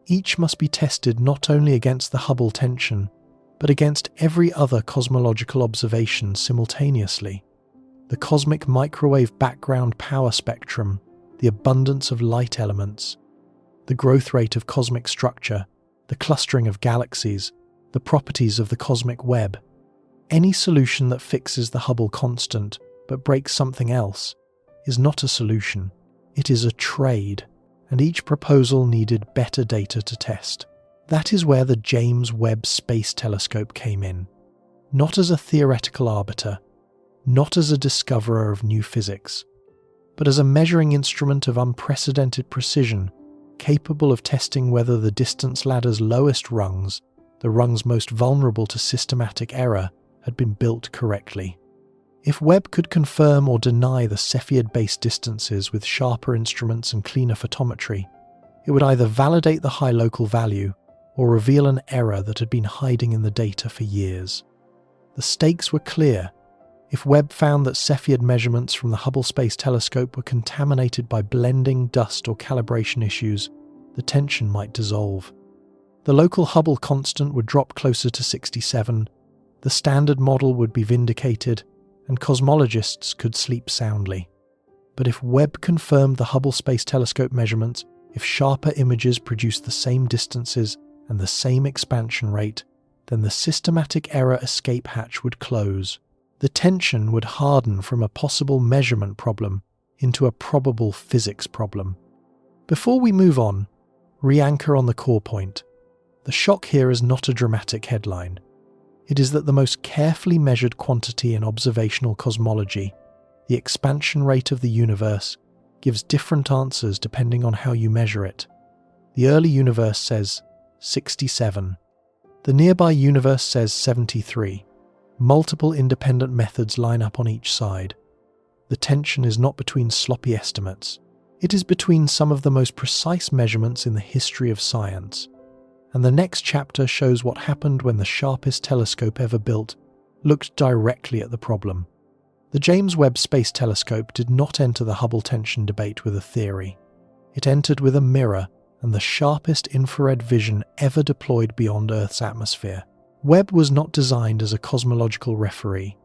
[SPEAKER 1] Each must be tested not only against the Hubble tension, but against every other cosmological observation simultaneously. The cosmic microwave background power spectrum, the abundance of light elements, the growth rate of cosmic structure, the clustering of galaxies, the properties of the cosmic web. Any solution that fixes the Hubble constant but breaks something else is not a solution. It is a trade, and each proposal needed better data to test. That is where the James Webb Space Telescope came in. Not as a theoretical arbiter, not as a discoverer of new physics, but as a measuring instrument of unprecedented precision, capable of testing whether the distance ladder's lowest rungs, the rungs most vulnerable to systematic error, had been built correctly. If Webb could confirm or deny the Cepheid-based distances with sharper instruments and cleaner photometry, it would either validate the high local value or reveal an error that had been hiding in the data for years. The stakes were clear. If Webb found that Cepheid measurements from the Hubble Space Telescope were contaminated by blending, dust, or calibration issues, the tension might dissolve. The local Hubble constant would drop closer to 67, the standard model would be vindicated, and cosmologists could sleep soundly. But if Webb confirmed the Hubble Space Telescope measurements, if sharper images produced the same distances and the same expansion rate, then the systematic error escape hatch would close. The tension would harden from a possible measurement problem into a probable physics problem. Before we move on, re-anchor on the core point. The shock here is not a dramatic headline. It is that the most carefully measured quantity in observational cosmology, the expansion rate of the universe, gives different answers depending on how you measure it. The early universe says 67. The nearby universe says 73. Multiple independent methods line up on each side. The tension is not between sloppy estimates. It is between some of the most precise measurements in the history of science. And the next chapter shows what happened when the sharpest telescope ever built looked directly at the problem. The James Webb Space Telescope did not enter the Hubble tension debate with a theory. It entered with a mirror and the sharpest infrared vision ever deployed beyond Earth's atmosphere. Webb was not designed as a cosmological referee.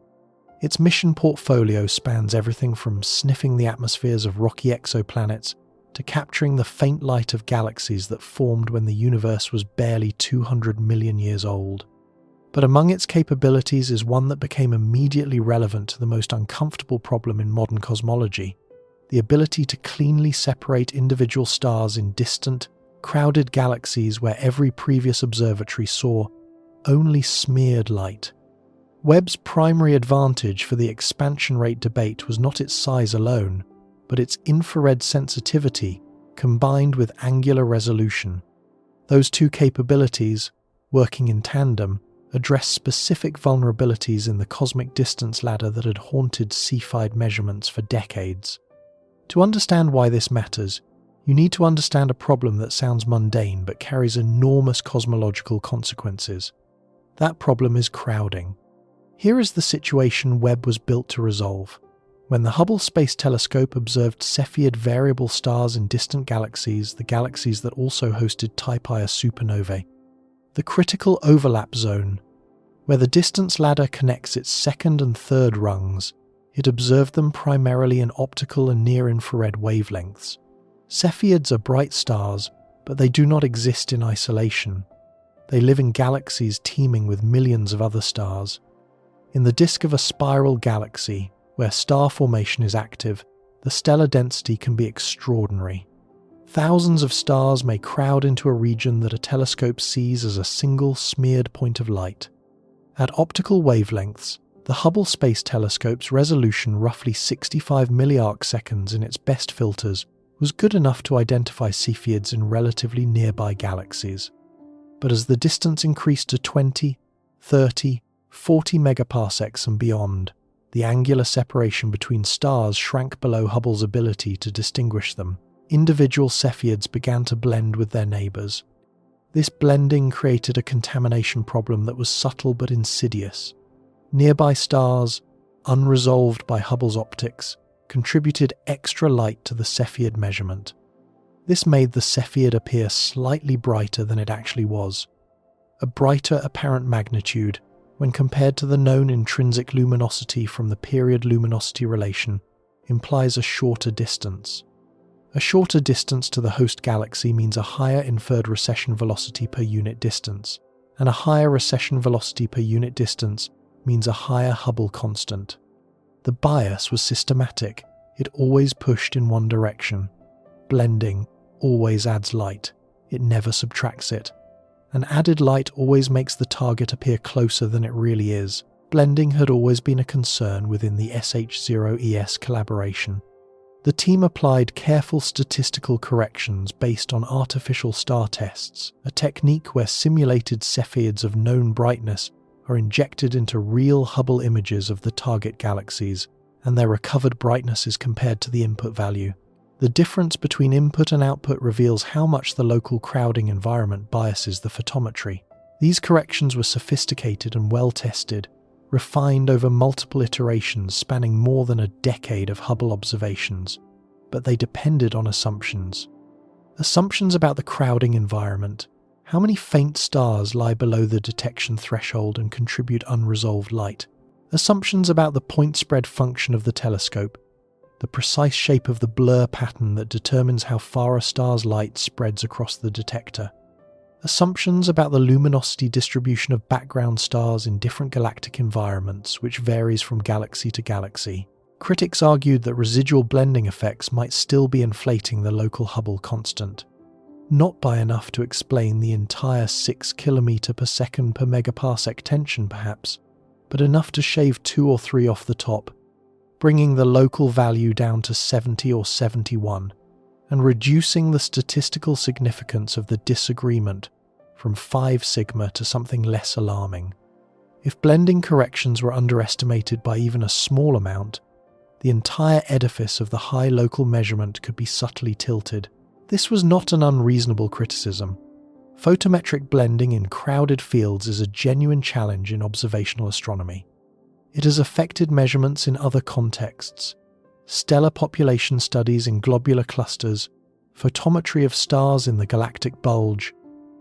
[SPEAKER 1] Its mission portfolio spans everything from sniffing the atmospheres of rocky exoplanets to capturing the faint light of galaxies that formed when the universe was barely 200 million years old. But among its capabilities is one that became immediately relevant to the most uncomfortable problem in modern cosmology: the ability to cleanly separate individual stars in distant, crowded galaxies where every previous observatory saw only smeared light. Webb's primary advantage for the expansion rate debate was not its size alone, but its infrared sensitivity combined with angular resolution. Those two capabilities, working in tandem, addressed specific vulnerabilities in the cosmic distance ladder that had haunted Cepheid measurements for decades. To understand why this matters, you need to understand a problem that sounds mundane but carries enormous cosmological consequences. That problem is crowding. Here is the situation Webb was built to resolve. When the Hubble Space Telescope observed Cepheid variable stars in distant galaxies, the galaxies that also hosted Type Ia supernovae, the critical overlap zone, where the distance ladder connects its second and third rungs, it observed them primarily in optical and near-infrared wavelengths. Cepheids are bright stars, but they do not exist in isolation. They live in galaxies teeming with millions of other stars. In the disk of a spiral galaxy, where star formation is active, the stellar density can be extraordinary. Thousands of stars may crowd into a region that a telescope sees as a single smeared point of light. At optical wavelengths, the Hubble Space Telescope's resolution, roughly 65 milliarc seconds in its best filters, was good enough to identify Cepheids in relatively nearby galaxies. But as the distance increased to 20, 30, 40 megaparsecs and beyond, the angular separation between stars shrank below Hubble's ability to distinguish them. Individual Cepheids began to blend with their neighbours. This blending created a contamination problem that was subtle but insidious. Nearby stars, unresolved by Hubble's optics, contributed extra light to the Cepheid measurement. This made the Cepheid appear slightly brighter than it actually was. A brighter apparent magnitude, when compared to the known intrinsic luminosity from the period luminosity relation, implies a shorter distance. A shorter distance to the host galaxy means a higher inferred recession velocity per unit distance, and a higher recession velocity per unit distance means a higher Hubble constant. The bias was systematic. It always pushed in one direction. Blending always adds light. It never subtracts it. And added light always makes the target appear closer than it really is. Blending had always been a concern within the SH0ES collaboration. The team applied careful statistical corrections based on artificial star tests, a technique where simulated Cepheids of known brightness are injected into real Hubble images of the target galaxies, and their recovered brightness is compared to the input value. The difference between input and output reveals how much the local crowding environment biases the photometry. These corrections were sophisticated and well tested, refined over multiple iterations spanning more than a decade of Hubble observations, but they depended on assumptions. Assumptions about the crowding environment, how many faint stars lie below the detection threshold and contribute unresolved light, assumptions about the point spread function of the telescope, the precise shape of the blur pattern that determines how far a star's light spreads across the detector, assumptions about the luminosity distribution of background stars in different galactic environments, which varies from galaxy to galaxy. Critics argued that residual blending effects might still be inflating the local Hubble constant, not by enough to explain the entire 6 km per second per megaparsec tension perhaps, but enough to shave 2 or 3 off the top, bringing the local value down to 70 or 71, and reducing the statistical significance of the disagreement from 5 sigma to something less alarming. If blending corrections were underestimated by even a small amount, the entire edifice of the high local measurement could be subtly tilted. This was not an unreasonable criticism. Photometric blending in crowded fields is a genuine challenge in observational astronomy. It has affected measurements in other contexts: stellar population studies in globular clusters, photometry of stars in the galactic bulge,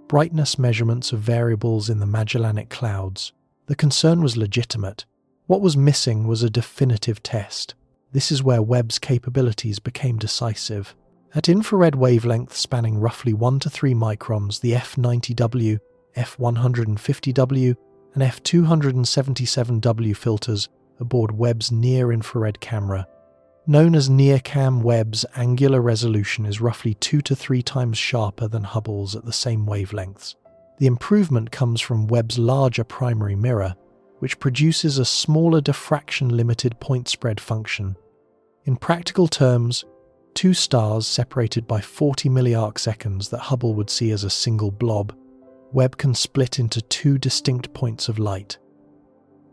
[SPEAKER 1] brightness measurements of variables in the Magellanic Clouds. The concern was legitimate. What was missing was a definitive test. This is where Webb's capabilities became decisive. At infrared wavelengths spanning roughly 1 to 3 microns, the F90W, F150W, and F277W filters aboard Webb's near-infrared camera, known as NearCam, Webb's angular resolution is roughly 2 to 3 times sharper than Hubble's at the same wavelengths. The improvement comes from Webb's larger primary mirror, which produces a smaller diffraction-limited point spread function. In practical terms, 2 stars separated by 40 milliarcseconds that Hubble would see as a single blob, Webb can split into 2 distinct points of light.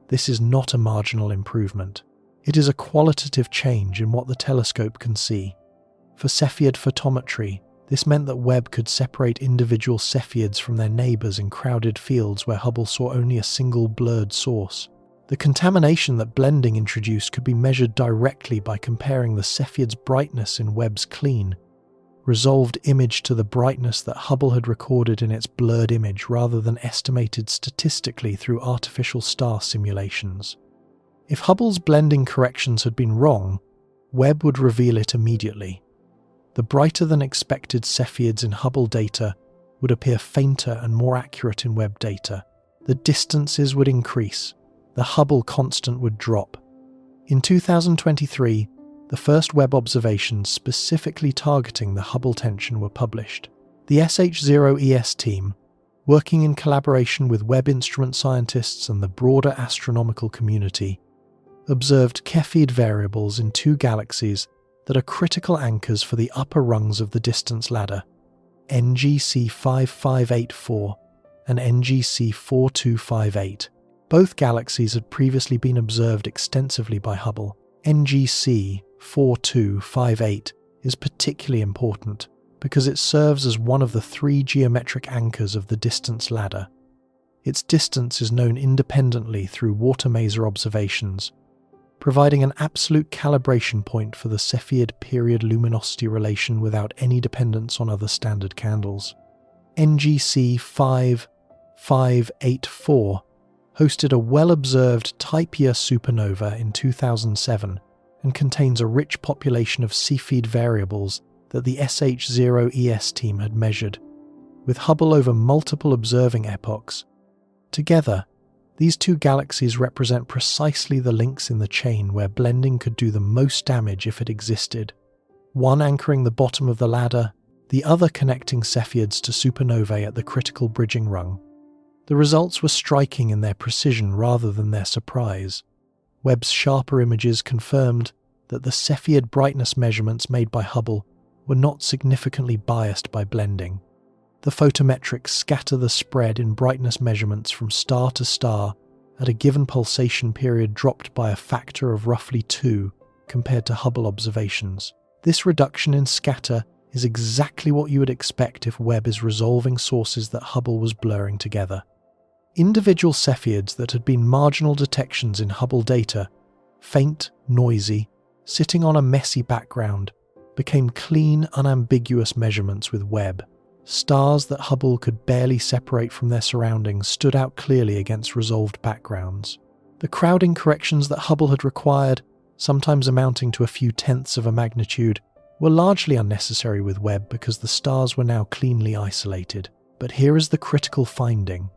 [SPEAKER 1] This is not a marginal improvement. It is a qualitative change in what the telescope can see. For Cepheid photometry, this meant that Webb could separate individual Cepheids from their neighbours in crowded fields where Hubble saw only a single blurred source. The contamination that blending introduced could be measured directly by comparing the Cepheid's brightness in Webb's clean, resolved image to the brightness that Hubble had recorded in its blurred image rather than estimated statistically through artificial star simulations. If Hubble's blending corrections had been wrong, Webb would reveal it immediately. The brighter than expected Cepheids in Hubble data would appear fainter and more accurate in Webb data. The distances would increase. The Hubble constant would drop. In 2023, the first Webb observations specifically targeting the Hubble tension were published. The SH0ES team, working in collaboration with Webb instrument scientists and the broader astronomical community, observed Cepheid variables in 2 galaxies that are critical anchors for the upper rungs of the distance ladder, NGC 5584 and NGC 4258. Both galaxies had previously been observed extensively by Hubble. NGC 4258 is particularly important because it serves as one of the 3 geometric anchors of the distance ladder. Its distance is known independently through water maser observations, providing an absolute calibration point for the Cepheid period luminosity relation without any dependence on other standard candles. NGC 5584 hosted a well-observed Type-Ia supernova in 2007 and contains a rich population of Cepheid variables that the SH0ES team had measured, with Hubble over multiple observing epochs. Together, these 2 galaxies represent precisely the links in the chain where blending could do the most damage if it existed, one anchoring the bottom of the ladder, the other connecting Cepheids to supernovae at the critical bridging rung. The results were striking in their precision rather than their surprise. Webb's sharper images confirmed that the Cepheid brightness measurements made by Hubble were not significantly biased by blending. The photometrics scatter the spread in brightness measurements from star to star at a given pulsation period dropped by a factor of roughly 2 compared to Hubble observations. This reduction in scatter is exactly what you would expect if Webb is resolving sources that Hubble was blurring together. Individual Cepheids that had been marginal detections in Hubble data, faint, noisy, sitting on a messy background, became clean, unambiguous measurements with Webb. Stars that Hubble could barely separate from their surroundings stood out clearly against resolved backgrounds. The crowding corrections that Hubble had required, sometimes amounting to a few tenths of a magnitude, were largely unnecessary with Webb because the stars were now cleanly isolated. But here is the critical finding.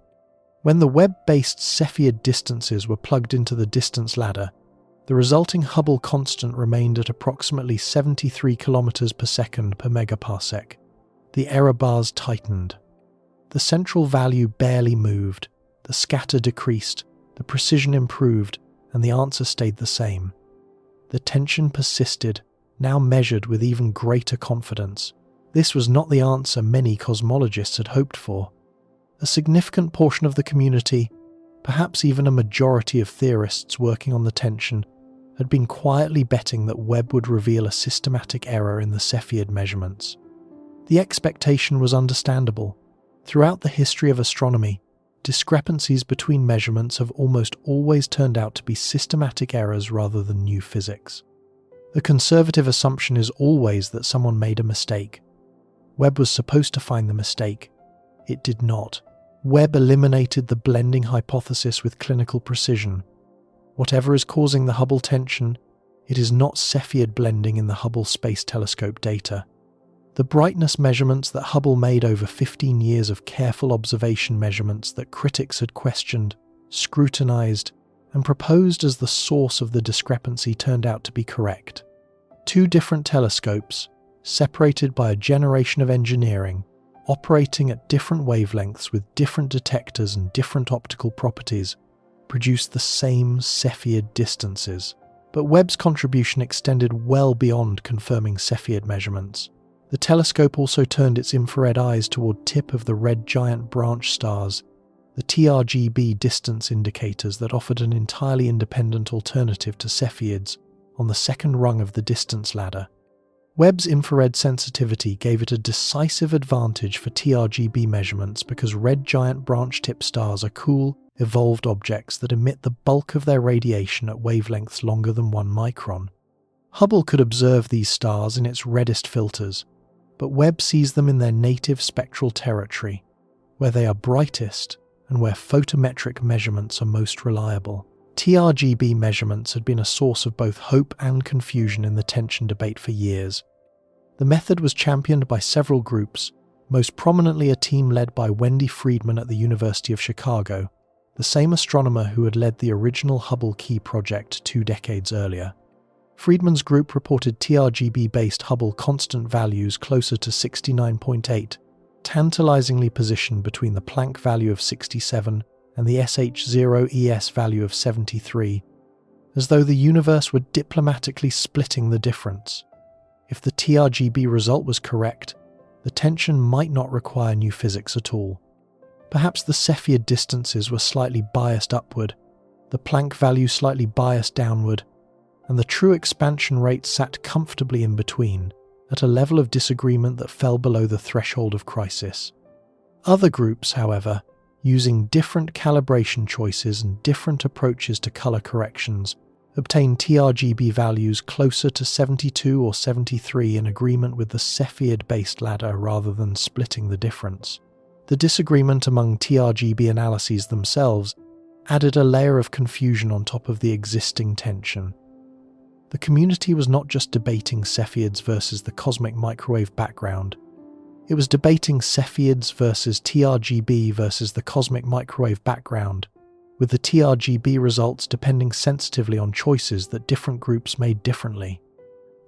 [SPEAKER 1] When the Webb-based Cepheid distances were plugged into the distance ladder, the resulting Hubble constant remained at approximately 73 km per second per megaparsec. The error bars tightened. The central value barely moved, the scatter decreased, the precision improved, and the answer stayed the same. The tension persisted, now measured with even greater confidence. This was not the answer many cosmologists had hoped for. A significant portion of the community, perhaps even a majority of theorists working on the tension, had been quietly betting that Webb would reveal a systematic error in the Cepheid measurements. The expectation was understandable. Throughout the history of astronomy, discrepancies between measurements have almost always turned out to be systematic errors rather than new physics. The conservative assumption is always that someone made a mistake. Webb was supposed to find the mistake. It did not. Webb eliminated the blending hypothesis with clinical precision. Whatever is causing the Hubble tension, it is not Cepheid blending in the Hubble Space Telescope data. The brightness measurements that Hubble made over 15 years of careful observation measurements that critics had questioned, scrutinized, and proposed as the source of the discrepancy turned out to be correct. Two different telescopes, separated by a generation of engineering, operating at different wavelengths with different detectors and different optical properties, produced the same Cepheid distances. But Webb's contribution extended well beyond confirming Cepheid measurements. The telescope also turned its infrared eyes toward tip of the red giant branch stars, the TRGB distance indicators that offered an entirely independent alternative to Cepheids on the second rung of the distance ladder. Webb's infrared sensitivity gave it a decisive advantage for TRGB measurements because red giant branch-tip stars are cool, evolved objects that emit the bulk of their radiation at wavelengths longer than 1 micron. Hubble could observe these stars in its reddest filters, but Webb sees them in their native spectral territory, where they are brightest and where photometric measurements are most reliable. TRGB measurements had been a source of both hope and confusion in the tension debate for years. The method was championed by several groups, most prominently a team led by Wendy Friedman at the University of Chicago, the same astronomer who had led the original Hubble Key project 2 decades earlier. Friedman's group reported TRGB-based Hubble constant values closer to 69.8, tantalizingly positioned between the Planck value of 67 and the SH0 ES value of 73, as though the universe were diplomatically splitting the difference. If the TRGB result was correct, the tension might not require new physics at all. Perhaps the Cepheid distances were slightly biased upward, the Planck value slightly biased downward, and the true expansion rate sat comfortably in between, at a level of disagreement that fell below the threshold of crisis. Other groups, however, using different calibration choices and different approaches to color corrections, obtained TRGB values closer to 72 or 73 in agreement with the Cepheid-based ladder rather than splitting the difference. The disagreement among TRGB analyses themselves added a layer of confusion on top of the existing tension. The community was not just debating Cepheids versus the cosmic microwave background. It was debating Cepheids versus TRGB versus the cosmic microwave background, with the TRGB results depending sensitively on choices that different groups made differently.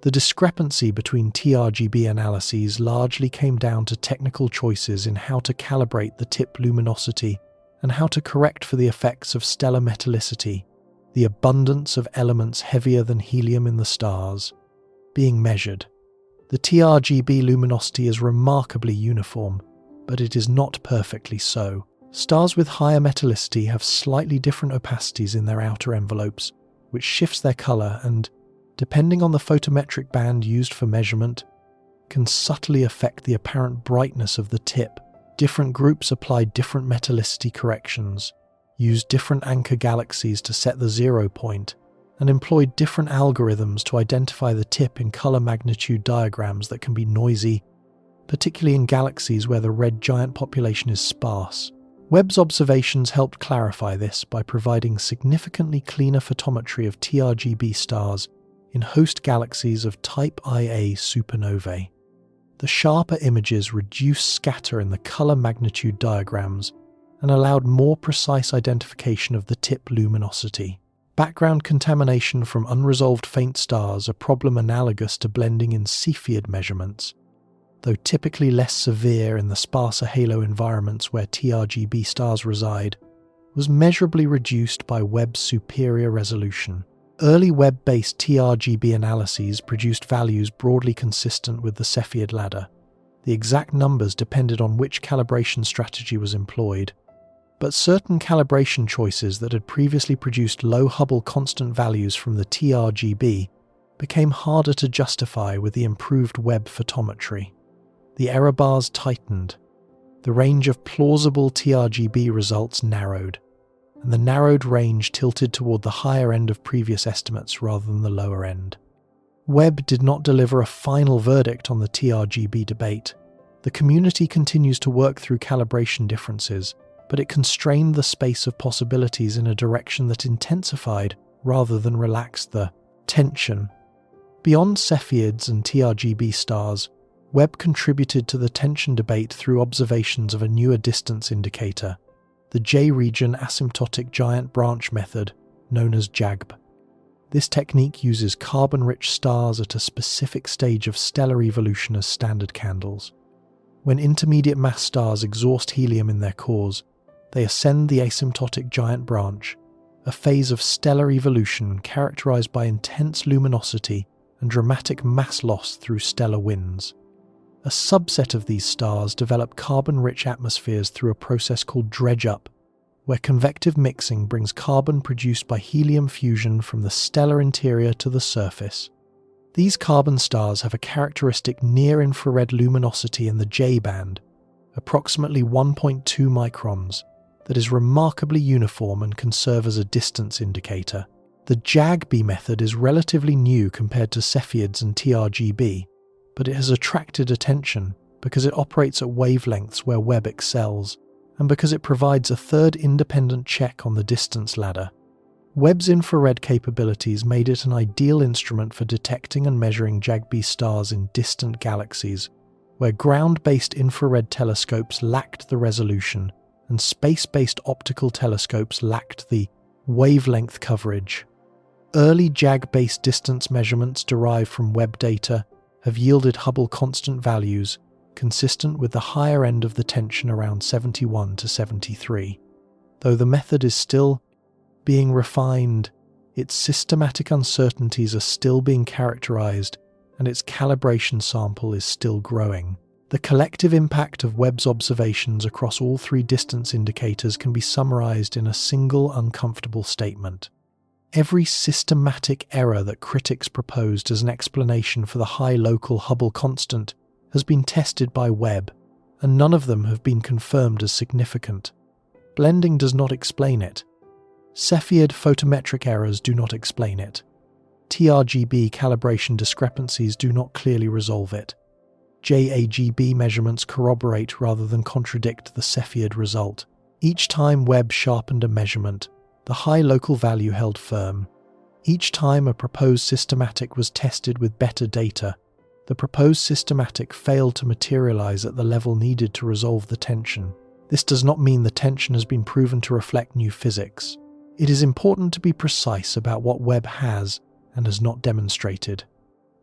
[SPEAKER 1] The discrepancy between TRGB analyses largely came down to technical choices in how to calibrate the tip luminosity and how to correct for the effects of stellar metallicity, the abundance of elements heavier than helium in the stars, being measured. The TRGB luminosity is remarkably uniform, but it is not perfectly so. Stars with higher metallicity have slightly different opacities in their outer envelopes, which shifts their color and, depending on the photometric band used for measurement, can subtly affect the apparent brightness of the tip. Different groups applied different metallicity corrections, used different anchor galaxies to set the 0 point, and employed different algorithms to identify the tip in color magnitude diagrams that can be noisy, particularly in galaxies where the red giant population is sparse. Webb's observations helped clarify this by providing significantly cleaner photometry of TRGB stars in host galaxies of type Ia supernovae. The sharper images reduced scatter in the color magnitude diagrams and allowed more precise identification of the tip luminosity. Background contamination from unresolved faint stars, a problem analogous to blending in Cepheid measurements, though typically less severe in the sparser halo environments where TRGB stars reside, was measurably reduced by Webb's superior resolution. Early Webb-based TRGB analyses produced values broadly consistent with the Cepheid ladder. The exact numbers depended on which calibration strategy was employed, but certain calibration choices that had previously produced low Hubble constant values from the TRGB became harder to justify with the improved Webb photometry. The error bars tightened, the range of plausible TRGB results narrowed, and the narrowed range tilted toward the higher end of previous estimates rather than the lower end. Webb did not deliver a final verdict on the TRGB debate. The community continues to work through calibration differences, but it constrained the space of possibilities in a direction that intensified rather than relaxed the tension. Beyond Cepheids and TRGB stars, Webb contributed to the tension debate through observations of a newer distance indicator, the J-region asymptotic giant branch method, known as JAGB. This technique uses carbon-rich stars at a specific stage of stellar evolution as standard candles. When intermediate mass stars exhaust helium in their cores, they ascend the asymptotic giant branch, a phase of stellar evolution characterized by intense luminosity and dramatic mass loss through stellar winds. A subset of these stars develop carbon-rich atmospheres through a process called dredge-up, where convective mixing brings carbon produced by helium fusion from the stellar interior to the surface. These carbon stars have a characteristic near-infrared luminosity in the J-band, approximately 1.2 microns, that is remarkably uniform and can serve as a distance indicator. The JAGB method is relatively new compared to Cepheids and TRGB, but it has attracted attention because it operates at wavelengths where Webb excels, and because it provides a third independent check on the distance ladder. Webb's infrared capabilities made it an ideal instrument for detecting and measuring JAGB stars in distant galaxies, where ground-based infrared telescopes lacked the resolution and space-based optical telescopes lacked the wavelength coverage. Early JAG-based distance measurements derived from Webb data have yielded Hubble constant values consistent with the higher end of the tension around 71 to 73. Though the method is still being refined, its systematic uncertainties are still being characterized, and its calibration sample is still growing. The collective impact of Webb's observations across all three distance indicators can be summarized in a single uncomfortable statement. Every systematic error that critics proposed as an explanation for the high local Hubble constant has been tested by Webb, and none of them have been confirmed as significant. Blending does not explain it. Cepheid photometric errors do not explain it. TRGB calibration discrepancies do not clearly resolve it. JAGB measurements corroborate rather than contradict the Cepheid result. Each time Webb sharpened a measurement, the high local value held firm. Each time a proposed systematic was tested with better data, the proposed systematic failed to materialize at the level needed to resolve the tension. This does not mean the tension has been proven to reflect new physics. It is important to be precise about what Webb has and has not demonstrated.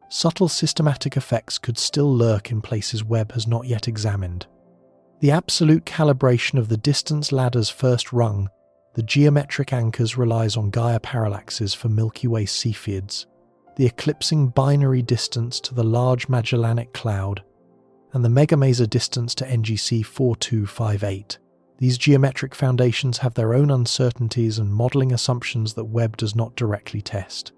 [SPEAKER 1] Subtle systematic effects could still lurk in places Webb has not yet examined. The absolute calibration of the distance ladder's first rung, the geometric anchors, relies on Gaia parallaxes for Milky Way Cepheids, the eclipsing binary distance to the Large Magellanic Cloud, and the Megamaser distance to NGC 4258. These geometric foundations have their own uncertainties and modelling assumptions that Webb does not directly test.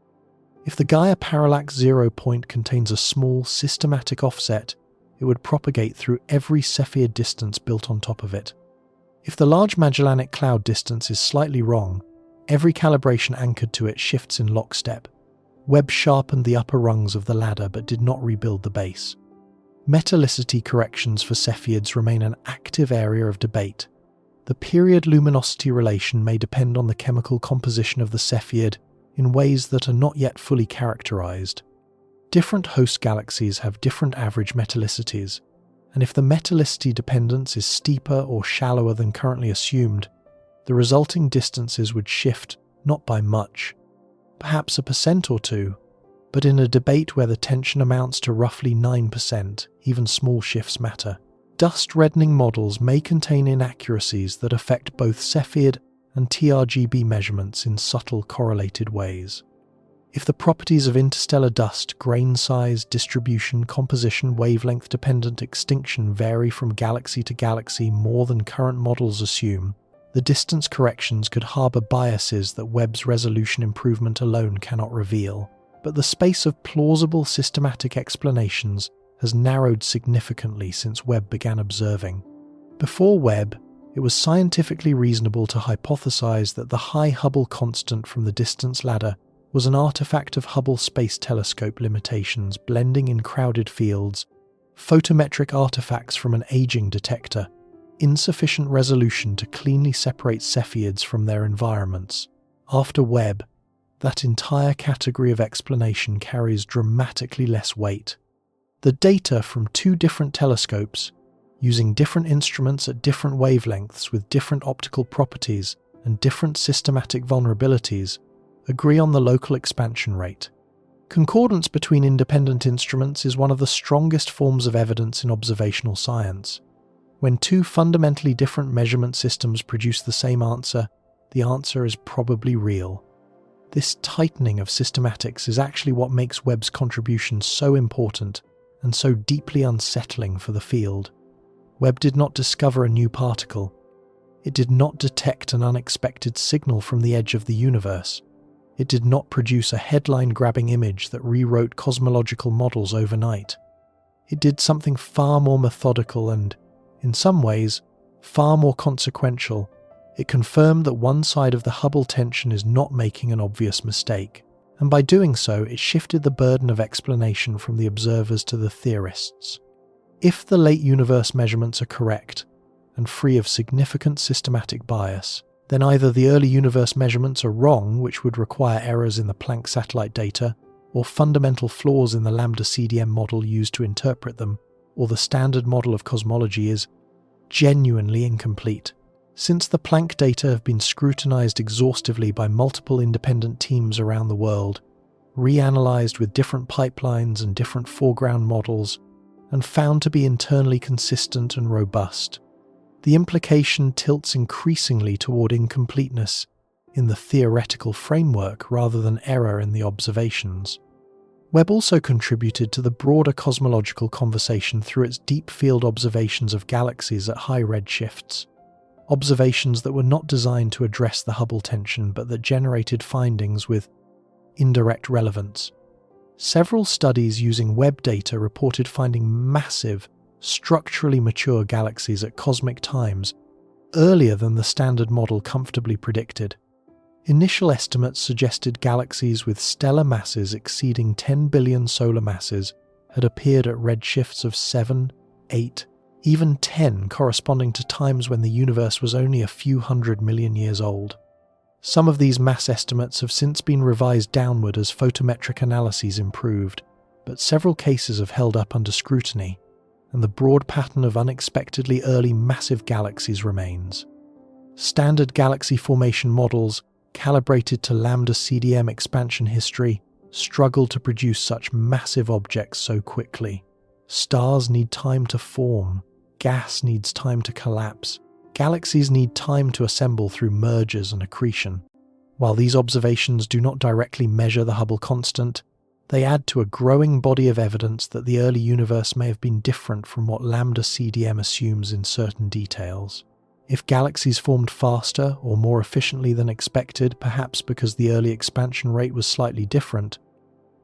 [SPEAKER 1] If the Gaia parallax 0 point contains a small systematic offset, it would propagate through every Cepheid distance built on top of it. If the Large Magellanic Cloud distance is slightly wrong, every calibration anchored to it shifts in lockstep. Webb sharpened the upper rungs of the ladder but did not rebuild the base. Metallicity corrections for Cepheids remain an active area of debate. The period-luminosity relation may depend on the chemical composition of the Cepheid in ways that are not yet fully characterized. Different host galaxies have different average metallicities, and if the metallicity dependence is steeper or shallower than currently assumed, the resulting distances would shift not by much, perhaps 1% or 2%, but in a debate where the tension amounts to roughly 9%, even small shifts matter. Dust-reddening models may contain inaccuracies that affect both Cepheid and TRGB measurements in subtle correlated ways. If the properties of interstellar dust, grain size, distribution, composition, wavelength-dependent extinction vary from galaxy to galaxy more than current models assume, the distance corrections could harbor biases that Webb's resolution improvement alone cannot reveal. But the space of plausible systematic explanations has narrowed significantly since Webb began observing. Before Webb, it was scientifically reasonable to hypothesize that the high Hubble constant from the distance ladder was an artifact of Hubble Space Telescope limitations blending in crowded fields, photometric artifacts from an aging detector, insufficient resolution to cleanly separate Cepheids from their environments. After Webb, that entire category of explanation carries dramatically less weight. The data from two different telescopes, using different instruments at different wavelengths with different optical properties and different systematic vulnerabilities, agree on the local expansion rate. Concordance between independent instruments is one of the strongest forms of evidence in observational science. When two fundamentally different measurement systems produce the same answer, the answer is probably real. This tightening of systematics is actually what makes Webb's contribution so important and so deeply unsettling for the field. Webb did not discover a new particle. It did not detect an unexpected signal from the edge of the universe. It did not produce a headline-grabbing image that rewrote cosmological models overnight. It did something far more methodical and, in some ways, far more consequential. It confirmed that one side of the Hubble tension is not making an obvious mistake, and by doing so, it shifted the burden of explanation from the observers to the theorists. If the late universe measurements are correct, and free of significant systematic bias, then either the early universe measurements are wrong, which would require errors in the Planck satellite data, or fundamental flaws in the lambda CDM model used to interpret them, or the standard model of cosmology is genuinely incomplete. Since the Planck data have been scrutinized exhaustively by multiple independent teams around the world, reanalyzed with different pipelines and different foreground models, and found to be internally consistent and robust, the implication tilts increasingly toward incompleteness in the theoretical framework rather than error in the observations. Webb also contributed to the broader cosmological conversation through its deep field observations of galaxies at high redshifts. Observations that were not designed to address the Hubble tension but that generated findings with indirect relevance. Several studies using Webb data reported finding massive, structurally mature galaxies at cosmic times earlier than the standard model comfortably predicted. Initial estimates suggested galaxies with stellar masses exceeding 10 billion solar masses had appeared at redshifts of 7, 8, even 10, corresponding to times when the universe was only a few 100 million years old. Some of these mass estimates have since been revised downward as photometric analyses improved, but several cases have held up under scrutiny, and the broad pattern of unexpectedly early massive galaxies remains. Standard galaxy formation models, calibrated to lambda CDM expansion history, struggle to produce such massive objects so quickly. Stars need time to form, gas needs time to collapse, galaxies need time to assemble through mergers and accretion. While these observations do not directly measure the Hubble constant, they add to a growing body of evidence that the early universe may have been different from what lambda CDM assumes in certain details. If galaxies formed faster or more efficiently than expected, perhaps because the early expansion rate was slightly different,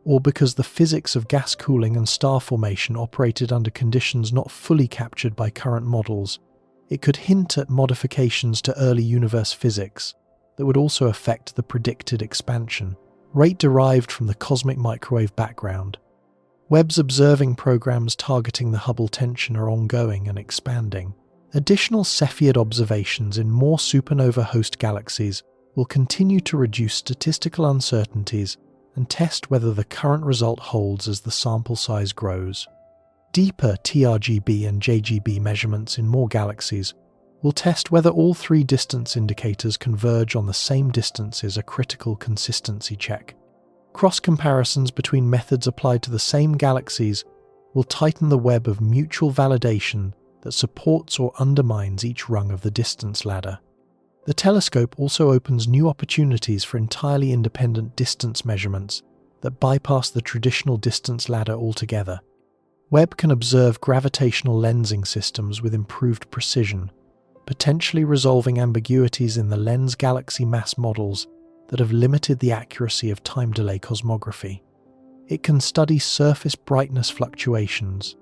[SPEAKER 1] or because the physics of gas cooling and star formation operated under conditions not fully captured by current models, It could hint at modifications to early universe physics that would also affect the predicted expansion rate derived from the cosmic microwave background. Webb's observing programs targeting the Hubble tension are ongoing and expanding. Additional Cepheid observations in more supernova host galaxies will continue to reduce statistical uncertainties and test whether the current result holds as the sample size grows. Deeper TRGB and JGB measurements in more galaxies will test whether all three distance indicators converge on the same distance is a critical consistency check. Cross-comparisons between methods applied to the same galaxies will tighten the web of mutual validation that supports or undermines each rung of the distance ladder. The telescope also opens new opportunities for entirely independent distance measurements that bypass the traditional distance ladder altogether. Webb can observe gravitational lensing systems with improved precision, potentially resolving ambiguities in the lens-galaxy mass models that have limited the accuracy of time delay cosmography. It can study surface brightness fluctuations,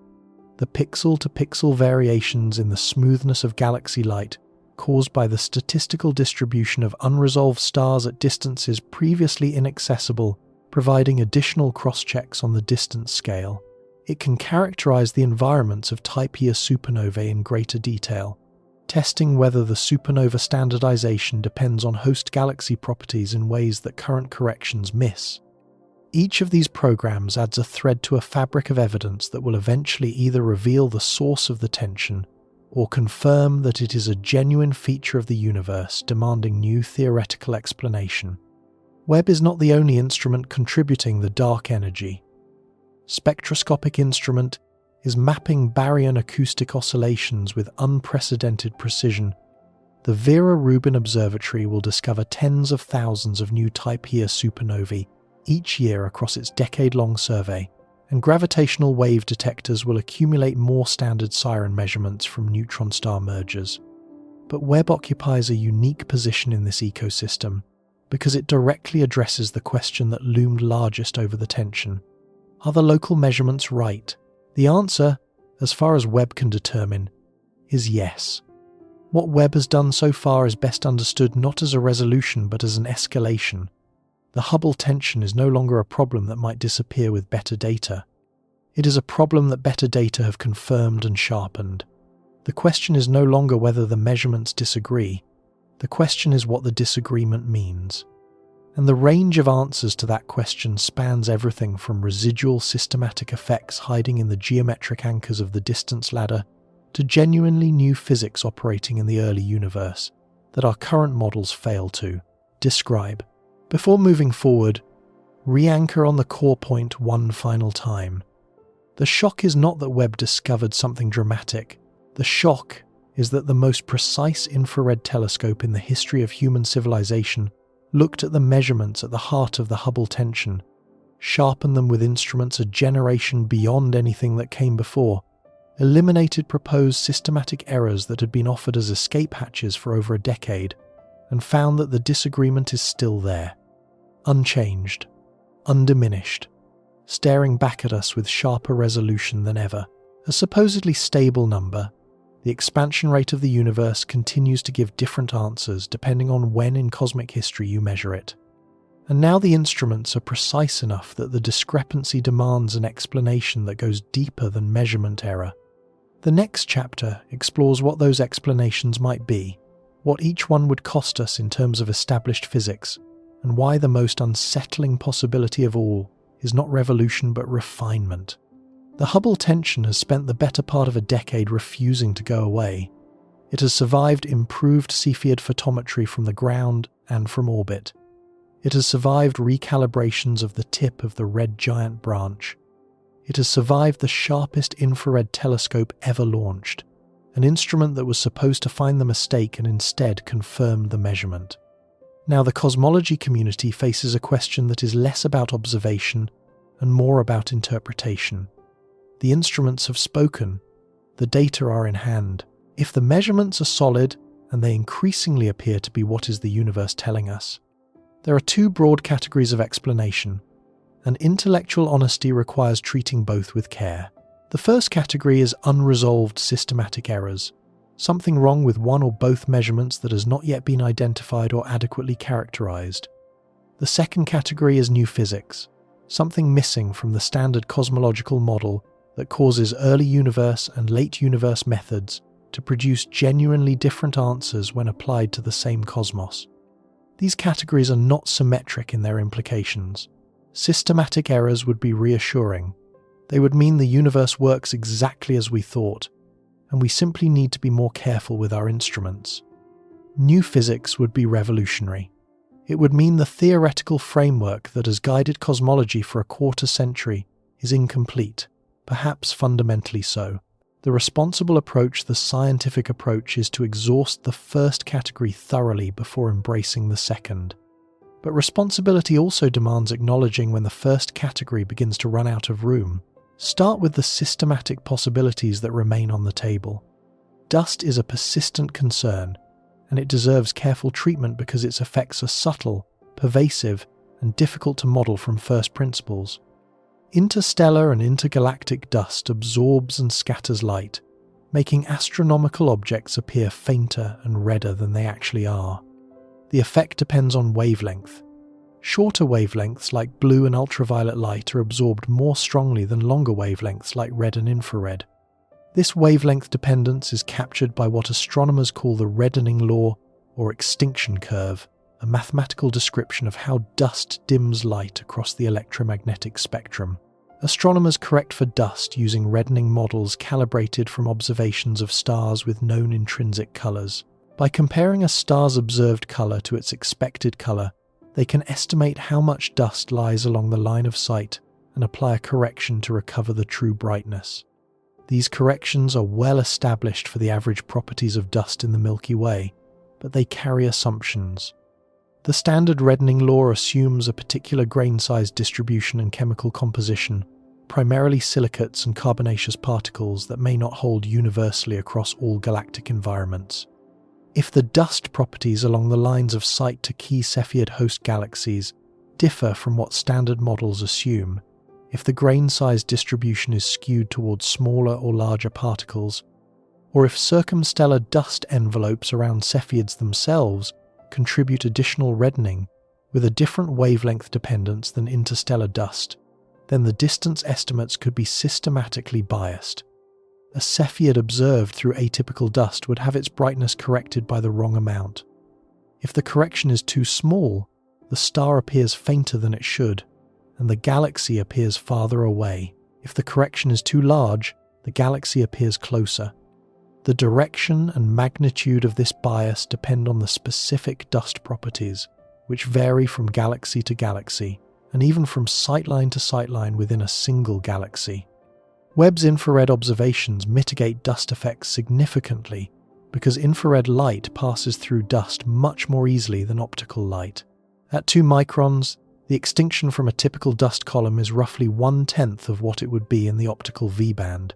[SPEAKER 1] the pixel-to-pixel variations in the smoothness of galaxy light caused by the statistical distribution of unresolved stars at distances previously inaccessible, providing additional cross-checks on the distance scale. It can characterize the environments of Type Ia supernovae in greater detail, testing whether the supernova standardization depends on host galaxy properties in ways that current corrections miss. Each of these programs adds a thread to a fabric of evidence that will eventually either reveal the source of the tension or confirm that it is a genuine feature of the universe demanding new theoretical explanation. Webb is not the only instrument contributing the dark energy. Spectroscopic instrument is mapping baryon acoustic oscillations with unprecedented precision. The Vera Rubin Observatory will discover tens of thousands of new Type Ia supernovae each year across its decade-long survey, and gravitational wave detectors will accumulate more standard siren measurements from neutron star mergers. But Webb occupies a unique position in this ecosystem because it directly addresses the question that loomed largest over the tension. Are the local measurements right? The answer, as far as Webb can determine, is yes. What Webb has done so far is best understood not as a resolution but as an escalation. The Hubble tension is no longer a problem that might disappear with better data. It is a problem that better data have confirmed and sharpened. The question is no longer whether the measurements disagree. The question is what the disagreement means. And the range of answers to that question spans everything from residual systematic effects hiding in the geometric anchors of the distance ladder to genuinely new physics operating in the early universe that our current models fail to describe. Before moving forward, re-anchor on the core point one final time. The shock is not that Webb discovered something dramatic. The shock is that the most precise infrared telescope in the history of human civilization looked at the measurements at the heart of the Hubble tension, sharpened them with instruments a generation beyond anything that came before, eliminated proposed systematic errors that had been offered as escape hatches for over a decade, and found that the disagreement is still there, unchanged, undiminished, staring back at us with sharper resolution than ever. A supposedly stable number, the expansion rate of the universe continues to give different answers depending on when in cosmic history you measure it. And now the instruments are precise enough that the discrepancy demands an explanation that goes deeper than measurement error. The next chapter explores what those explanations might be, what each one would cost us in terms of established physics, and why the most unsettling possibility of all is not revolution but refinement. The Hubble tension has spent the better part of a decade refusing to go away. It has survived improved Cepheid photometry from the ground and from orbit. It has survived recalibrations of the tip of the red giant branch. It has survived the sharpest infrared telescope ever launched, an instrument that was supposed to find the mistake and instead confirmed the measurement. Now the cosmology community faces a question that is less about observation and more about interpretation. The instruments have spoken. The data are in hand. If the measurements are solid, and they increasingly appear to be what is the universe telling us, there are two broad categories of explanation, and intellectual honesty requires treating both with care. The first category is unresolved systematic errors, something wrong with one or both measurements that has not yet been identified or adequately characterized. The second category is new physics, something missing from the standard cosmological model that causes early universe and late universe methods to produce genuinely different answers when applied to the same cosmos. These categories are not symmetric in their implications. Systematic errors would be reassuring. They would mean the universe works exactly as we thought, and we simply need to be more careful with our instruments. New physics would be revolutionary. It would mean the theoretical framework that has guided cosmology for a quarter century is incomplete, perhaps fundamentally so. The responsible approach, the scientific approach, is to exhaust the first category thoroughly before embracing the second. But responsibility also demands acknowledging when the first category begins to run out of room. Start with the systematic possibilities that remain on the table. Dust is a persistent concern, and it deserves careful treatment because its effects are subtle, pervasive, and difficult to model from first principles. Interstellar and intergalactic dust absorbs and scatters light, making astronomical objects appear fainter and redder than they actually are. The effect depends on wavelength. Shorter wavelengths like blue and ultraviolet light are absorbed more strongly than longer wavelengths like red and infrared. This wavelength dependence is captured by what astronomers call the reddening law or extinction curve, a mathematical description of how dust dims light across the electromagnetic spectrum. Astronomers correct for dust using reddening models calibrated from observations of stars with known intrinsic colors. By comparing a star's observed color to its expected color, they can estimate how much dust lies along the line of sight and apply a correction to recover the true brightness. These corrections are well established for the average properties of dust in the Milky Way, but they carry assumptions. The standard reddening law assumes a particular grain size distribution and chemical composition, primarily silicates and carbonaceous particles that may not hold universally across all galactic environments. If the dust properties along the lines of sight to key Cepheid host galaxies differ from what standard models assume, if the grain size distribution is skewed towards smaller or larger particles, or if circumstellar dust envelopes around Cepheids themselves contribute additional reddening with a different wavelength dependence than interstellar dust, then the distance estimates could be systematically biased. A Cepheid observed through atypical dust would have its brightness corrected by the wrong amount. If the correction is too small, the star appears fainter than it should, and the galaxy appears farther away. If the correction is too large, the galaxy appears closer. The direction and magnitude of this bias depend on the specific dust properties, which vary from galaxy to galaxy, and even from sightline to sightline within a single galaxy. Webb's infrared observations mitigate dust effects significantly because infrared light passes through dust much more easily than optical light. At 2 microns, the extinction from a typical dust column is roughly 1/10 of what it would be in the optical V-band.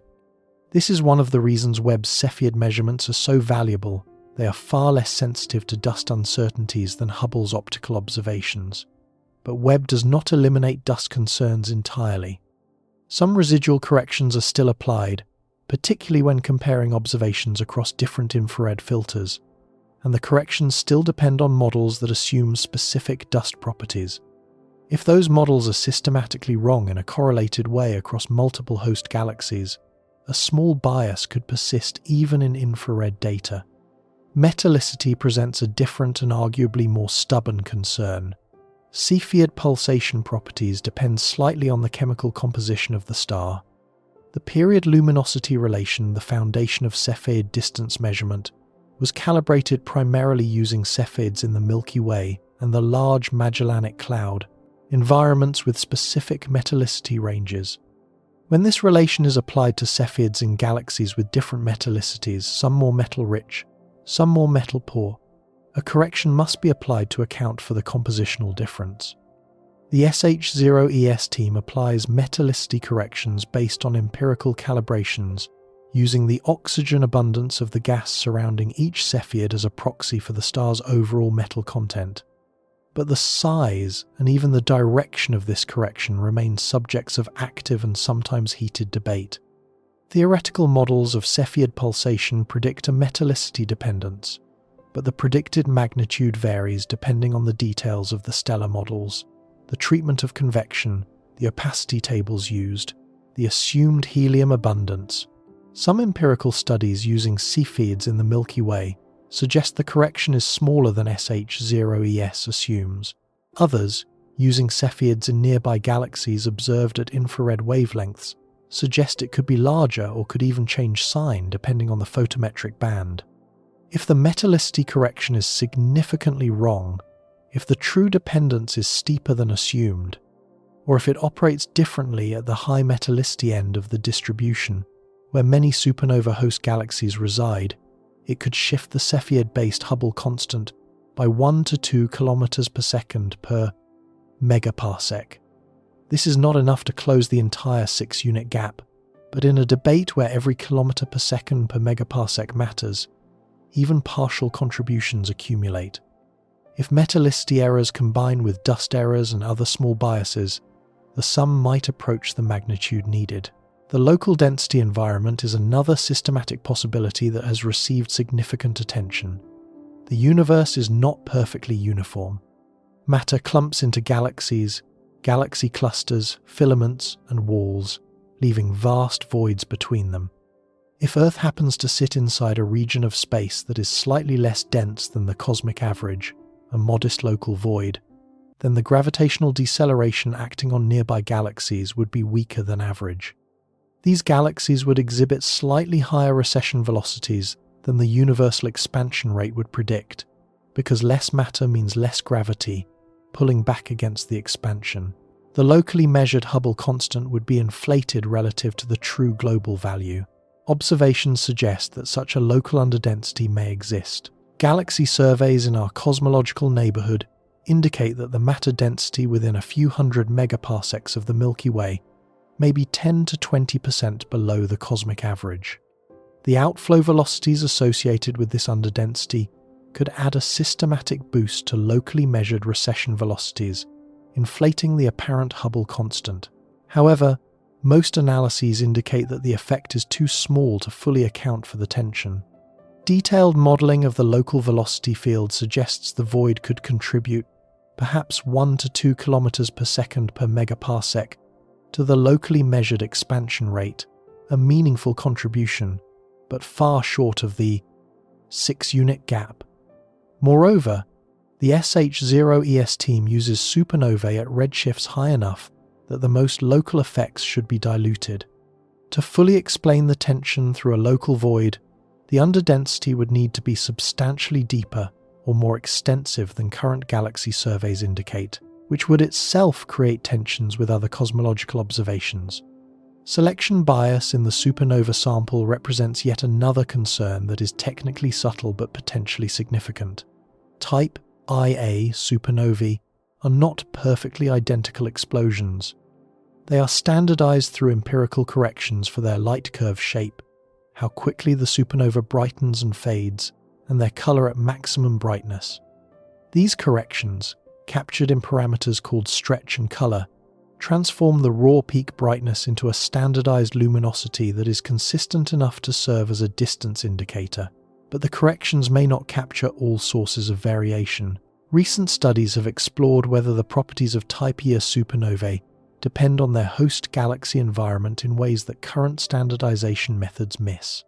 [SPEAKER 1] This is one of the reasons Webb's Cepheid measurements are so valuable. They are far less sensitive to dust uncertainties than Hubble's optical observations. But Webb does not eliminate dust concerns entirely. Some residual corrections are still applied, particularly when comparing observations across different infrared filters, and the corrections still depend on models that assume specific dust properties. If those models are systematically wrong in a correlated way across multiple host galaxies, a small bias could persist even in infrared data. Metallicity presents a different and arguably more stubborn concern. Cepheid pulsation properties depend slightly on the chemical composition of the star. The period-luminosity relation, the foundation of Cepheid distance measurement, was calibrated primarily using Cepheids in the Milky Way and the Large Magellanic Cloud, environments with specific metallicity ranges. When this relation is applied to Cepheids in galaxies with different metallicities, some more metal-rich, some more metal-poor, a correction must be applied to account for the compositional difference. The SH0ES team applies metallicity corrections based on empirical calibrations, using the oxygen abundance of the gas surrounding each Cepheid as a proxy for the star's overall metal content. But the size and even the direction of this correction remain subjects of active and sometimes heated debate. Theoretical models of Cepheid pulsation predict a metallicity dependence, but the predicted magnitude varies depending on the details of the stellar models, the treatment of convection, the opacity tables used, the assumed helium abundance. Some empirical studies using Cepheids in the Milky Way suggest the correction is smaller than SH0ES assumes. Others, using Cepheids in nearby galaxies observed at infrared wavelengths, suggest it could be larger or could even change sign depending on the photometric band. If the metallicity correction is significantly wrong, if the true dependence is steeper than assumed, or if it operates differently at the high metallicity end of the distribution, where many supernova host galaxies reside, it could shift the Cepheid-based Hubble constant by 1 to 2 kilometers per second per megaparsec. This is not enough to close the entire 6-unit gap, but in a debate where every kilometer per second per megaparsec matters, even partial contributions accumulate. If metallicity errors combine with dust errors and other small biases, the sum might approach the magnitude needed. The local density environment is another systematic possibility that has received significant attention. The universe is not perfectly uniform. Matter clumps into galaxies, galaxy clusters, filaments, and walls, leaving vast voids between them. If Earth happens to sit inside a region of space that is slightly less dense than the cosmic average, a modest local void, then the gravitational deceleration acting on nearby galaxies would be weaker than average. These galaxies would exhibit slightly higher recession velocities than the universal expansion rate would predict, because less matter means less gravity, pulling back against the expansion. The locally measured Hubble constant would be inflated relative to the true global value. Observations suggest that such a local underdensity may exist. Galaxy surveys in our cosmological neighbourhood indicate that the matter density within a few hundred megaparsecs of the Milky Way may be 10 to 20% below the cosmic average. The outflow velocities associated with this underdensity could add a systematic boost to locally measured recession velocities, inflating the apparent Hubble constant. However, most analyses indicate that the effect is too small to fully account for the tension. Detailed modelling of the local velocity field suggests the void could contribute perhaps 1 to 2 kilometers per second per megaparsec to the locally measured expansion rate, a meaningful contribution, but far short of the 6-unit gap. Moreover, the SH0ES team uses supernovae at redshifts high enough that the most local effects should be diluted. To fully explain the tension through a local void, the underdensity would need to be substantially deeper or more extensive than current galaxy surveys indicate, which would itself create tensions with other cosmological observations. Selection bias in the supernova sample represents yet another concern that is technically subtle but potentially significant. Type Ia supernovae are not perfectly identical explosions. They are standardized through empirical corrections for their light curve shape, how quickly the supernova brightens and fades, and their color at maximum brightness. These corrections, captured in parameters called stretch and color, transform the raw peak brightness into a standardized luminosity that is consistent enough to serve as a distance indicator. But the corrections may not capture all sources of variation. Recent studies have explored whether the properties of Type Ia supernovae depend on their host galaxy environment in ways that current standardization methods miss.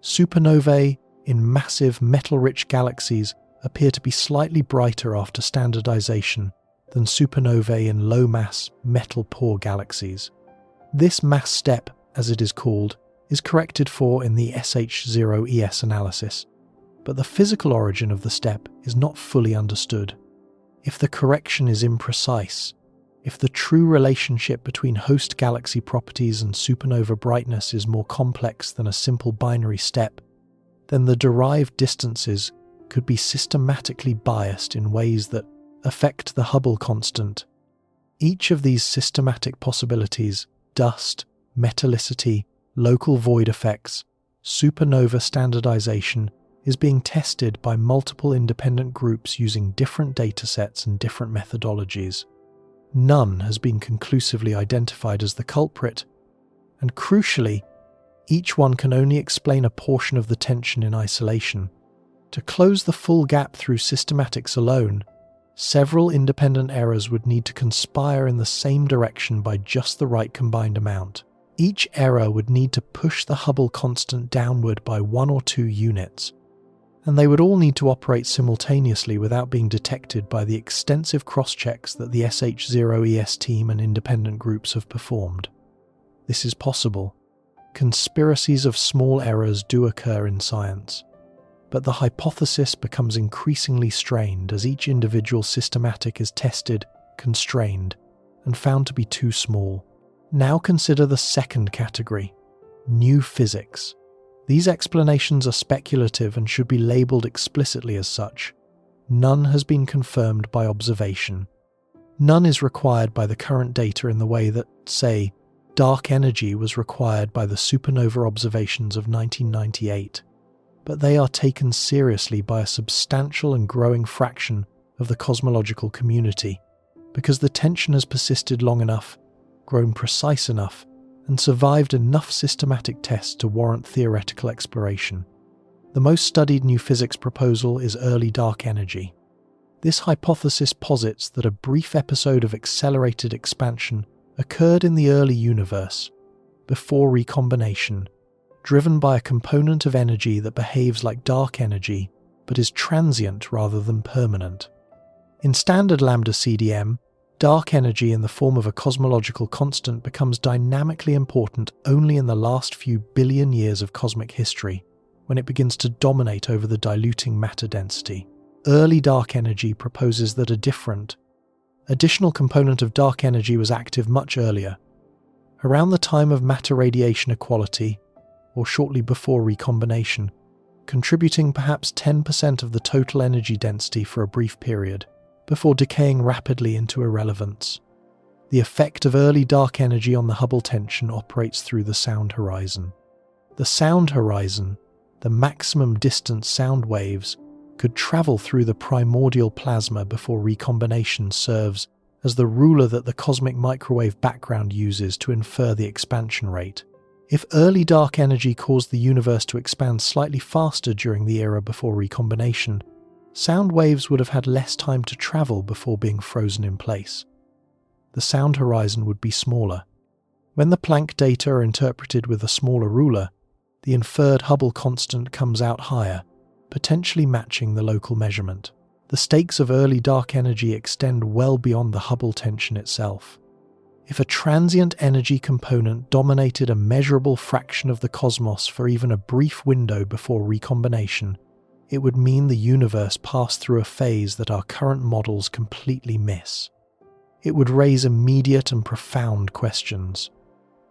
[SPEAKER 1] Supernovae in massive metal-rich galaxies appear to be slightly brighter after standardization than supernovae in low-mass, metal-poor galaxies. This mass step, as it is called, is corrected for in the SH0ES analysis, but the physical origin of the step is not fully understood. If the correction is imprecise, if the true relationship between host galaxy properties and supernova brightness is more complex than a simple binary step, then the derived distances could be systematically biased in ways that affect the Hubble constant. Each of these systematic possibilities, dust, metallicity, local void effects, supernova standardization, is being tested by multiple independent groups using different datasets and different methodologies. None has been conclusively identified as the culprit, and crucially, Each one can only explain a portion of the tension in isolation. To close the full gap through systematics alone, several independent errors would need to conspire in the same direction by just the right combined amount. Each error would need to push the Hubble constant downward by 1 or 2 units, and they would all need to operate simultaneously without being detected by the extensive cross-checks that the SH0ES team and independent groups have performed. This is possible. Conspiracies of small errors do occur in science, but the hypothesis becomes increasingly strained as each individual systematic is tested, constrained, and found to be too small. Now consider the second category, new physics. These explanations are speculative and should be labelled explicitly as such. None has been confirmed by observation. None is required by the current data in the way that, say, dark energy was required by the supernova observations of 1998. But they are taken seriously by a substantial and growing fraction of the cosmological community, because the tension has persisted long enough, grown precise enough, and survived enough systematic tests to warrant theoretical exploration. The most studied new physics proposal is early dark energy. This hypothesis posits that a brief episode of accelerated expansion occurred in the early universe, before recombination, driven by a component of energy that behaves like dark energy, but is transient rather than permanent. In standard lambda CDM, dark energy in the form of a cosmological constant becomes dynamically important only in the last few billion years of cosmic history, when it begins to dominate over the diluting matter density. Early dark energy proposes that a different, additional component of dark energy was active much earlier, around the time of matter-radiation equality, or shortly before recombination, contributing perhaps 10% of the total energy density for a brief period, before decaying rapidly into irrelevance. The effect of early dark energy on the Hubble tension operates through the sound horizon. The sound horizon, the maximum distance sound waves, could travel through the primordial plasma before recombination serves as the ruler that the cosmic microwave background uses to infer the expansion rate. If early dark energy caused the universe to expand slightly faster during the era before recombination, sound waves would have had less time to travel before being frozen in place. The sound horizon would be smaller. When the Planck data are interpreted with a smaller ruler, the inferred Hubble constant comes out higher, potentially matching the local measurement. The stakes of early dark energy extend well beyond the Hubble tension itself. If a transient energy component dominated a measurable fraction of the cosmos for even a brief window before recombination, it would mean the universe passed through a phase that our current models completely miss. It would raise immediate and profound questions.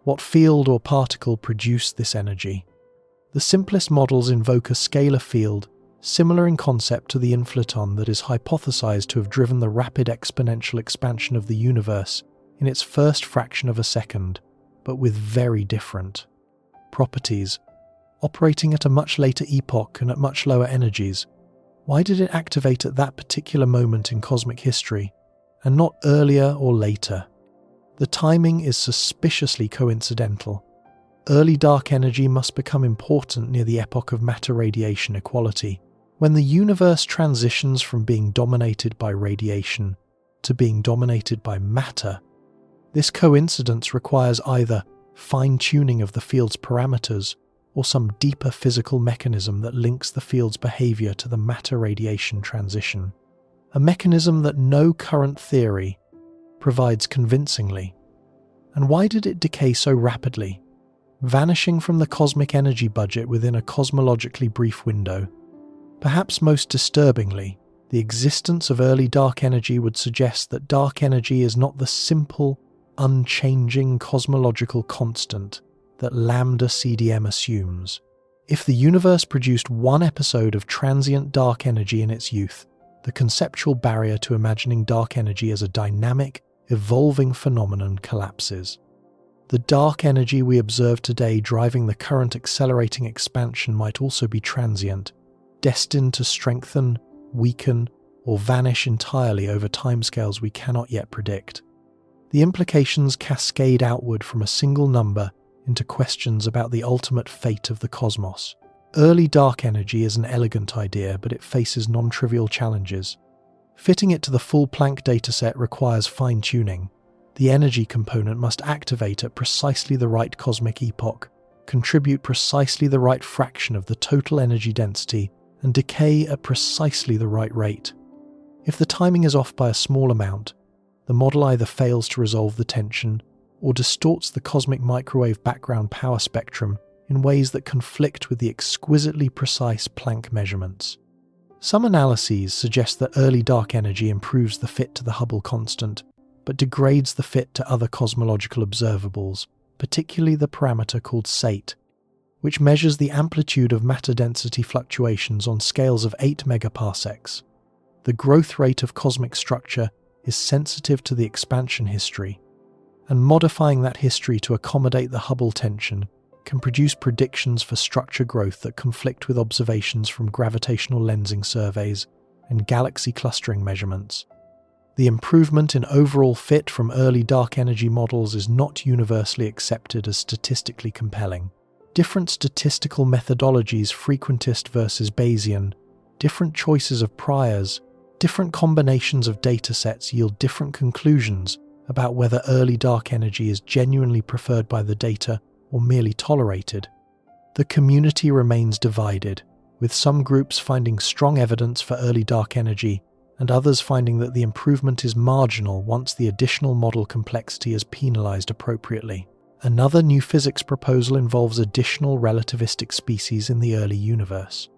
[SPEAKER 1] What field or particle produced this energy? The simplest models invoke a scalar field, similar in concept to the inflaton that is hypothesized to have driven the rapid exponential expansion of the universe in its first fraction of a second, but with very different properties. Operating at a much later epoch and at much lower energies, why did it activate at that particular moment in cosmic history, and not earlier or later? The timing is suspiciously coincidental. Early dark energy must become important near the epoch of matter-radiation equality, when the universe transitions from being dominated by radiation to being dominated by matter. This coincidence requires either fine-tuning of the field's parameters or some deeper physical mechanism that links the field's behavior to the matter-radiation transition. A mechanism that no current theory provides convincingly. And why did it decay so rapidly, vanishing from the cosmic energy budget within a cosmologically brief window? Perhaps most disturbingly, the existence of early dark energy would suggest that dark energy is not the simple, unchanging cosmological constant that lambda CDM assumes. If the universe produced one episode of transient dark energy in its youth, the conceptual barrier to imagining dark energy as a dynamic, evolving phenomenon collapses. The dark energy we observe today driving the current accelerating expansion might also be transient, destined to strengthen, weaken, or vanish entirely over timescales we cannot yet predict. The implications cascade outward from a single number into questions about the ultimate fate of the cosmos. Early dark energy is an elegant idea, but it faces non-trivial challenges. Fitting it to the full Planck dataset requires fine-tuning. The energy component must activate at precisely the right cosmic epoch, contribute precisely the right fraction of the total energy density, and decay at precisely the right rate. If the timing is off by a small amount, the model either fails to resolve the tension or distorts the cosmic microwave background power spectrum in ways that conflict with the exquisitely precise Planck measurements. Some analyses suggest that early dark energy improves the fit to the Hubble constant, but degrades the fit to other cosmological observables, particularly the parameter called SATE, which measures the amplitude of matter density fluctuations on scales of 8 megaparsecs. The growth rate of cosmic structure is sensitive to the expansion history, and modifying that history to accommodate the Hubble tension can produce predictions for structure growth that conflict with observations from gravitational lensing surveys and galaxy clustering measurements. The improvement in overall fit from early dark energy models is not universally accepted as statistically compelling. Different statistical methodologies, frequentist versus Bayesian, different choices of priors, different combinations of datasets yield different conclusions about whether early dark energy is genuinely preferred by the data or merely tolerated. The community remains divided, with some groups finding strong evidence for early dark energy and others finding that the improvement is marginal once the additional model complexity is penalized appropriately. Another new physics proposal involves additional relativistic species in the early universe.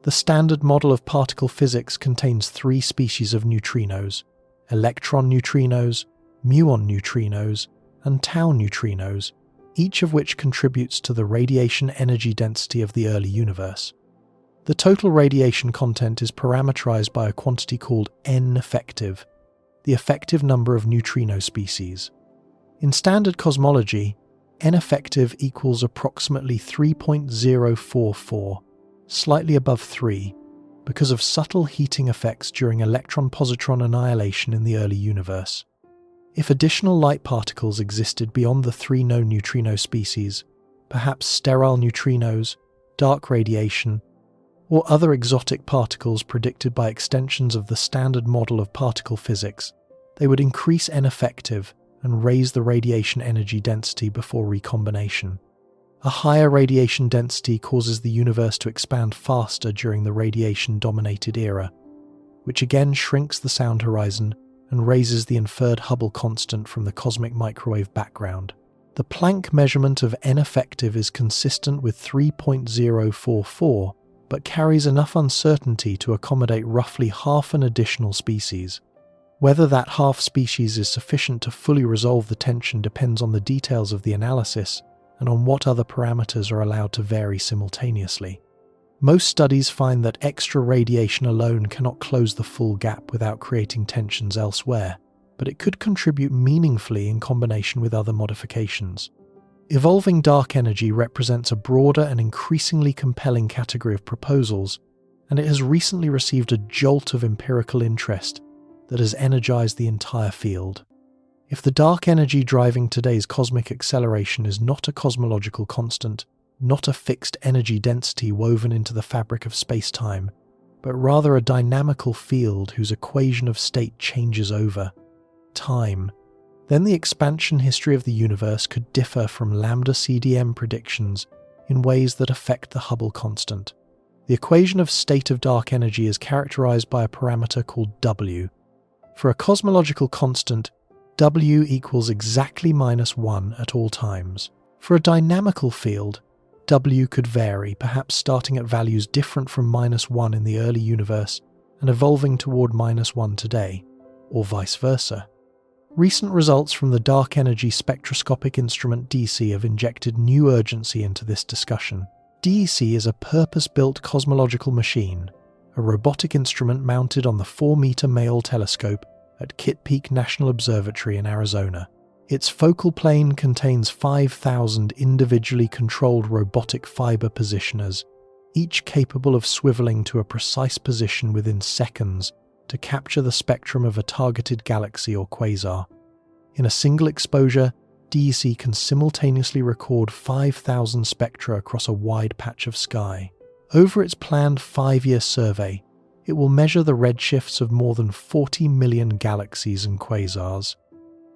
[SPEAKER 1] The standard model of particle physics contains 3 species of neutrinos: electron neutrinos, muon neutrinos, and tau neutrinos, each of which contributes to the radiation energy density of the early universe. The total radiation content is parameterized by a quantity called N effective, the effective number of neutrino species. In standard cosmology, N effective equals approximately 3.044, slightly above 3, because of subtle heating effects during electron-positron annihilation in the early universe. If additional light particles existed beyond the 3 known neutrino species, perhaps sterile neutrinos, dark radiation, or other exotic particles predicted by extensions of the standard model of particle physics, they would increase N effective and raise the radiation energy density before recombination. A higher radiation density causes the universe to expand faster during the radiation-dominated era, which again shrinks the sound horizon and raises the inferred Hubble constant from the cosmic microwave background. The Planck measurement of N effective is consistent with 3.044, but carries enough uncertainty to accommodate roughly half an additional species. Whether that half species is sufficient to fully resolve the tension depends on the details of the analysis and on what other parameters are allowed to vary simultaneously. Most studies find that extra radiation alone cannot close the full gap without creating tensions elsewhere, but it could contribute meaningfully in combination with other modifications. Evolving dark energy represents a broader and increasingly compelling category of proposals, and it has recently received a jolt of empirical interest that has energized the entire field. If the dark energy driving today's cosmic acceleration is not a cosmological constant, not a fixed energy density woven into the fabric of space-time, but rather a dynamical field whose equation of state changes over time, then the expansion history of the universe could differ from lambda CDM predictions in ways that affect the Hubble constant. The equation of state of dark energy is characterized by a parameter called W. For a cosmological constant, W equals exactly -1 at all times. For a dynamical field, W could vary, perhaps starting at values different from -1 in the early universe and evolving toward -1 today, or vice versa. Recent results from the Dark Energy Spectroscopic Instrument DESI have injected new urgency into this discussion. DESI is a purpose-built cosmological machine, a robotic instrument mounted on the 4-meter Mayol telescope at Kitt Peak National Observatory in Arizona. Its focal plane contains 5,000 individually controlled robotic fiber positioners, each capable of swiveling to a precise position within seconds to capture the spectrum of a targeted galaxy or quasar. In a single exposure, DEC can simultaneously record 5,000 spectra across a wide patch of sky. Over its planned 5-year survey, it will measure the redshifts of more than 40 million galaxies and quasars,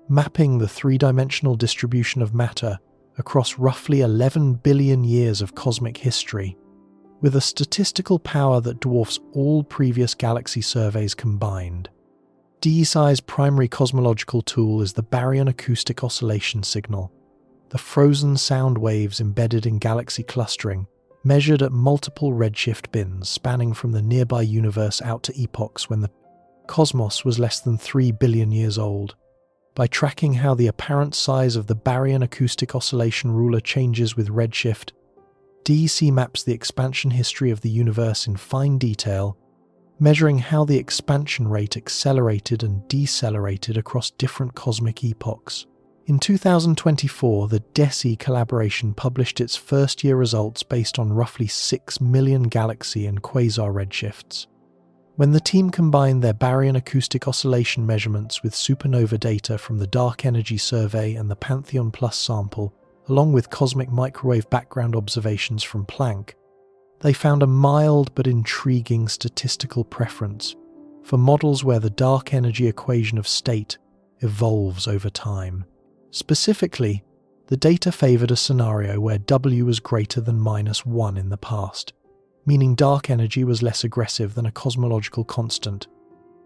[SPEAKER 1] mapping the three-dimensional distribution of matter across roughly 11 billion years of cosmic history, with a statistical power that dwarfs all previous galaxy surveys combined. DECI's primary cosmological tool is the baryon acoustic oscillation signal, the frozen sound waves embedded in galaxy clustering, measured at multiple redshift bins spanning from the nearby universe out to epochs when the cosmos was less than 3 billion years old. By tracking how the apparent size of the baryon acoustic oscillation ruler changes with redshift, DEC maps the expansion history of the universe in fine detail, measuring how the expansion rate accelerated and decelerated across different cosmic epochs. In 2024, the DESI collaboration published its first-year results based on roughly 6 million galaxy and quasar redshifts. When the team combined their baryon acoustic oscillation measurements with supernova data from the Dark Energy Survey and the Pantheon Plus sample, along with cosmic microwave background observations from Planck, they found a mild but intriguing statistical preference for models where the dark energy equation of state evolves over time. Specifically, the data favored a scenario where W was greater than -1 in the past, meaning dark energy was less aggressive than a cosmological constant,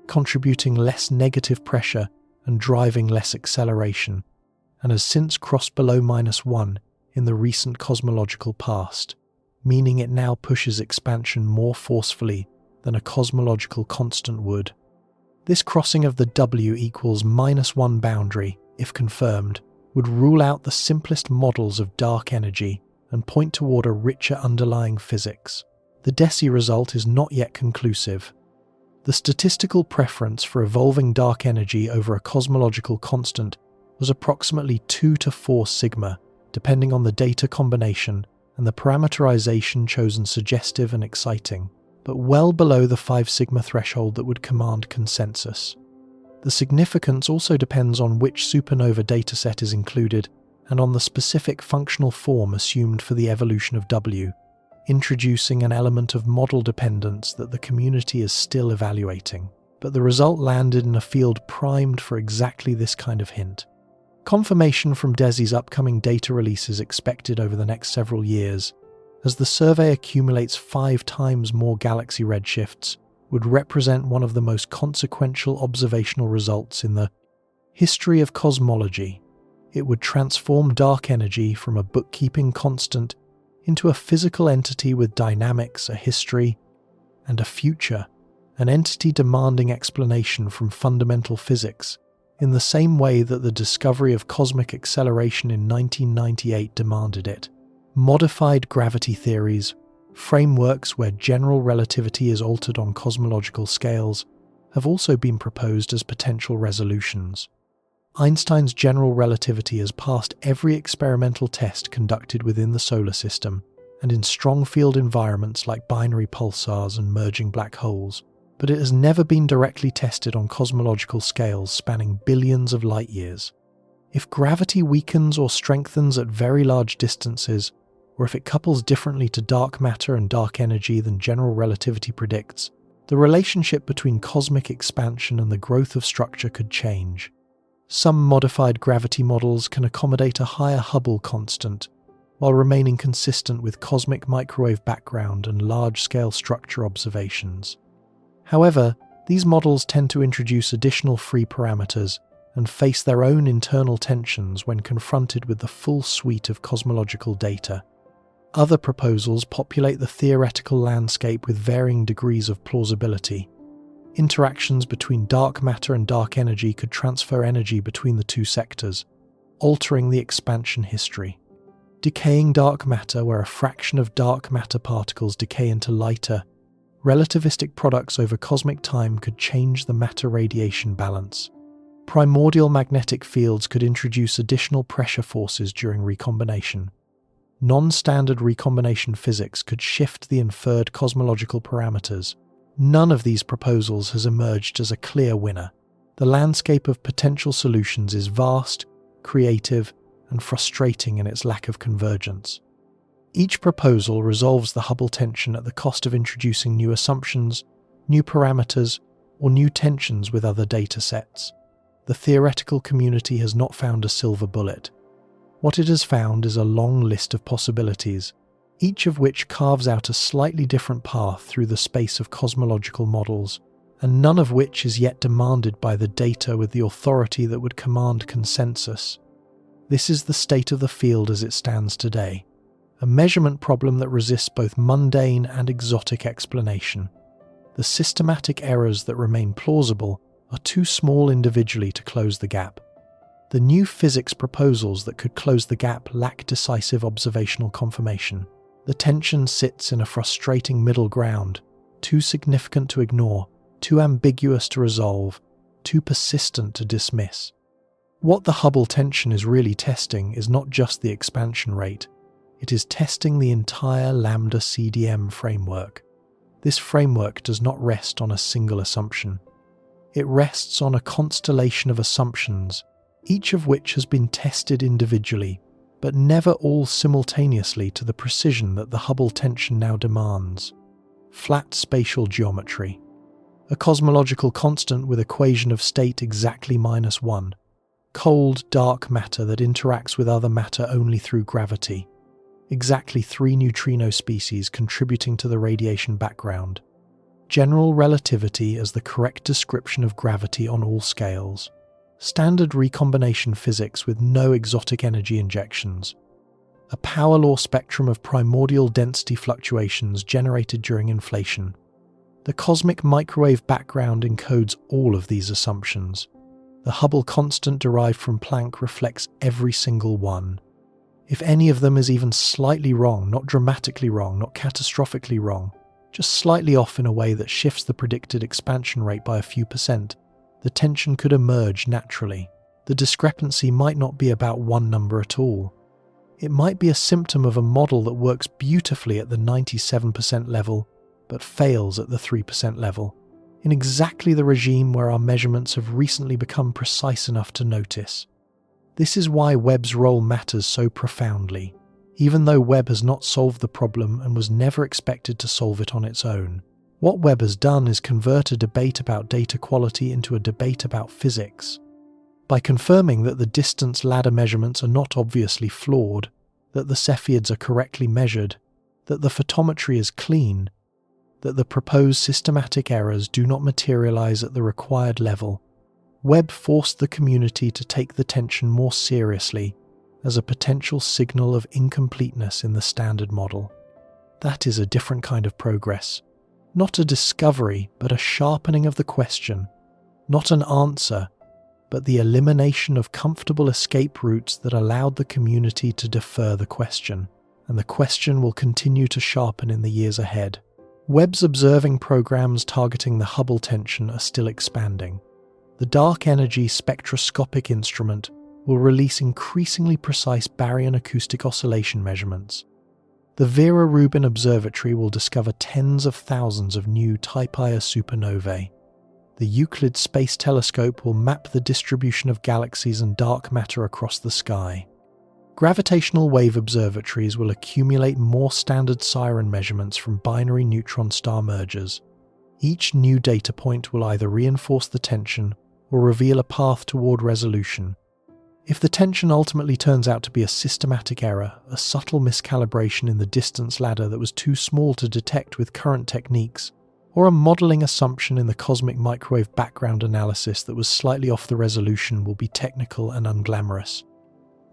[SPEAKER 1] contributing less negative pressure and driving less acceleration, and has since crossed below -1 in the recent cosmological past, meaning it now pushes expansion more forcefully than a cosmological constant would. This crossing of the W equals -1 boundary, if confirmed, would rule out the simplest models of dark energy and point toward a richer underlying physics. The DESI result is not yet conclusive. The statistical preference for evolving dark energy over a cosmological constant was approximately 2 to 4 sigma, depending on the data combination, and the parameterization chosen suggestive and exciting, but well below the 5 sigma threshold that would command consensus. The significance also depends on which supernova dataset is included and on the specific functional form assumed for the evolution of W, introducing an element of model dependence that the community is still evaluating. But the result landed in a field primed for exactly this kind of hint. Confirmation from DESI's upcoming data release is expected over the next several years, as the survey accumulates 5 times more galaxy redshifts, would represent one of the most consequential observational results in the history of cosmology. It would transform dark energy from a bookkeeping constant into a physical entity with dynamics, a history, and a future, an entity demanding explanation from fundamental physics, in the same way that the discovery of cosmic acceleration in 1998 demanded it. Modified gravity theories, frameworks where general relativity is altered on cosmological scales, have also been proposed as potential resolutions. Einstein's general relativity has passed every experimental test conducted within the solar system and in strong field environments like binary pulsars and merging black holes, but it has never been directly tested on cosmological scales spanning billions of light years. If gravity weakens or strengthens at very large distances, or if it couples differently to dark matter and dark energy than general relativity predicts, the relationship between cosmic expansion and the growth of structure could change. Some modified gravity models can accommodate a higher Hubble constant, while remaining consistent with cosmic microwave background and large-scale structure observations. However, these models tend to introduce additional free parameters and face their own internal tensions when confronted with the full suite of cosmological data. Other proposals populate the theoretical landscape with varying degrees of plausibility. Interactions between dark matter and dark energy could transfer energy between the two sectors, altering the expansion history. Decaying dark matter, where a fraction of dark matter particles decay into lighter, relativistic products over cosmic time, could change the matter-radiation balance. Primordial magnetic fields could introduce additional pressure forces during recombination. Non-standard recombination physics could shift the inferred cosmological parameters. None of these proposals has emerged as a clear winner. The landscape of potential solutions is vast, creative, and frustrating in its lack of convergence. Each proposal resolves the Hubble tension at the cost of introducing new assumptions, new parameters, or new tensions with other data sets. The theoretical community has not found a silver bullet. What it has found is a long list of possibilities, each of which carves out a slightly different path through the space of cosmological models, and none of which is yet demanded by the data with the authority that would command consensus. This is the state of the field as it stands today, a measurement problem that resists both mundane and exotic explanation. The systematic errors that remain plausible are too small individually to close the gap. The new physics proposals that could close the gap lack decisive observational confirmation. The tension sits in a frustrating middle ground, too significant to ignore, too ambiguous to resolve, too persistent to dismiss. What the Hubble tension is really testing is not just the expansion rate, it is testing the entire lambda CDM framework. This framework does not rest on a single assumption. It rests on a constellation of assumptions, each of which has been tested individually, but never all simultaneously to the precision that the Hubble tension now demands. Flat spatial geometry. A cosmological constant with equation of state exactly -1. Cold, dark matter that interacts with other matter only through gravity. Exactly 3 neutrino species contributing to the radiation background. General relativity as the correct description of gravity on all scales. Standard recombination physics with no exotic energy injections. A power law spectrum of primordial density fluctuations generated during inflation. The cosmic microwave background encodes all of these assumptions. The Hubble constant derived from Planck reflects every single one. If any of them is even slightly wrong, not dramatically wrong, not catastrophically wrong, just slightly off in a way that shifts the predicted expansion rate by a few percent, the tension could emerge naturally. The discrepancy might not be about one number at all. It might be a symptom of a model that works beautifully at the 97% level, but fails at the 3% level, in exactly the regime where our measurements have recently become precise enough to notice. This is why Webb's role matters so profoundly, even though Webb has not solved the problem and was never expected to solve it on its own. What Webb has done is convert a debate about data quality into a debate about physics. By confirming that the distance ladder measurements are not obviously flawed, that the Cepheids are correctly measured, that the photometry is clean, that the proposed systematic errors do not materialize at the required level, Webb forced the community to take the tension more seriously as a potential signal of incompleteness in the standard model. That is a different kind of progress. Not a discovery, but a sharpening of the question. Not an answer, but the elimination of comfortable escape routes that allowed the community to defer the question. And the question will continue to sharpen in the years ahead. Webb's observing programs targeting the Hubble tension are still expanding. The dark energy spectroscopic instrument will release increasingly precise baryon acoustic oscillation measurements. The Vera Rubin Observatory will discover tens of thousands of new Type Ia supernovae. The Euclid Space Telescope will map the distribution of galaxies and dark matter across the sky. Gravitational wave observatories will accumulate more standard siren measurements from binary neutron star mergers. Each new data point will either reinforce the tension or reveal a path toward resolution. If the tension ultimately turns out to be a systematic error, a subtle miscalibration in the distance ladder that was too small to detect with current techniques, or a modelling assumption in the cosmic microwave background analysis that was slightly off the resolution, will be technical and unglamorous.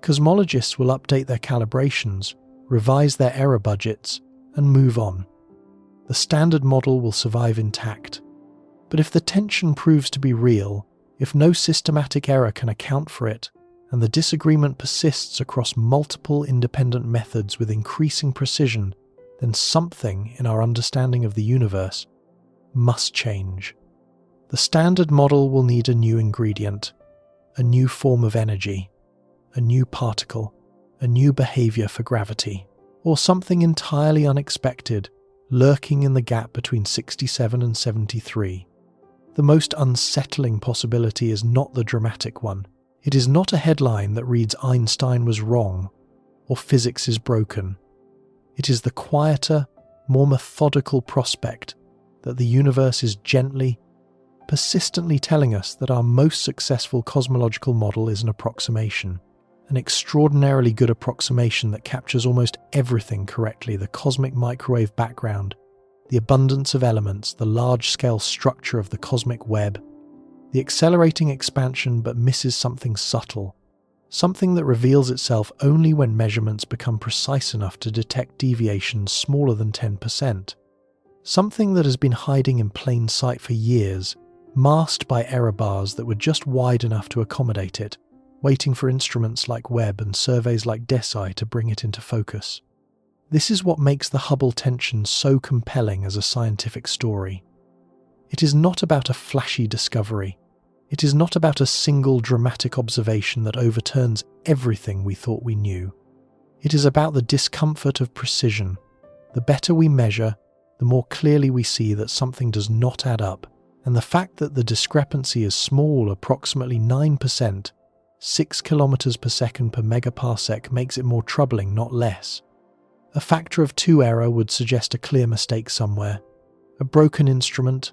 [SPEAKER 1] Cosmologists will update their calibrations, revise their error budgets, and move on. The standard model will survive intact. But if the tension proves to be real, if no systematic error can account for it, and the disagreement persists across multiple independent methods with increasing precision, then something in our understanding of the universe must change. The standard model will need a new ingredient, a new form of energy, a new particle, a new behavior for gravity, or something entirely unexpected, lurking in the gap between 67 and 73. The most unsettling possibility is not the dramatic one. It is not a headline that reads Einstein was wrong or physics is broken. It is the quieter, more methodical prospect that the universe is gently, persistently telling us that our most successful cosmological model is an approximation, an extraordinarily good approximation that captures almost everything correctly: the cosmic microwave background, the abundance of elements, the large-scale structure of the cosmic web, the accelerating expansion, but misses something subtle, something that reveals itself only when measurements become precise enough to detect deviations smaller than 10%. Something that has been hiding in plain sight for years, masked by error bars that were just wide enough to accommodate it, waiting for instruments like Webb and surveys like DESI to bring it into focus. This is what makes the Hubble tension so compelling as a scientific story. It is not about a flashy discovery. It is not about a single dramatic observation that overturns everything we thought we knew. It is about the discomfort of precision. The better we measure, the more clearly we see that something does not add up, and the fact that the discrepancy is small, approximately 9%, 6 kilometers per second per megaparsec, makes it more troubling, not less. A factor of 2 error would suggest a clear mistake somewhere, a broken instrument,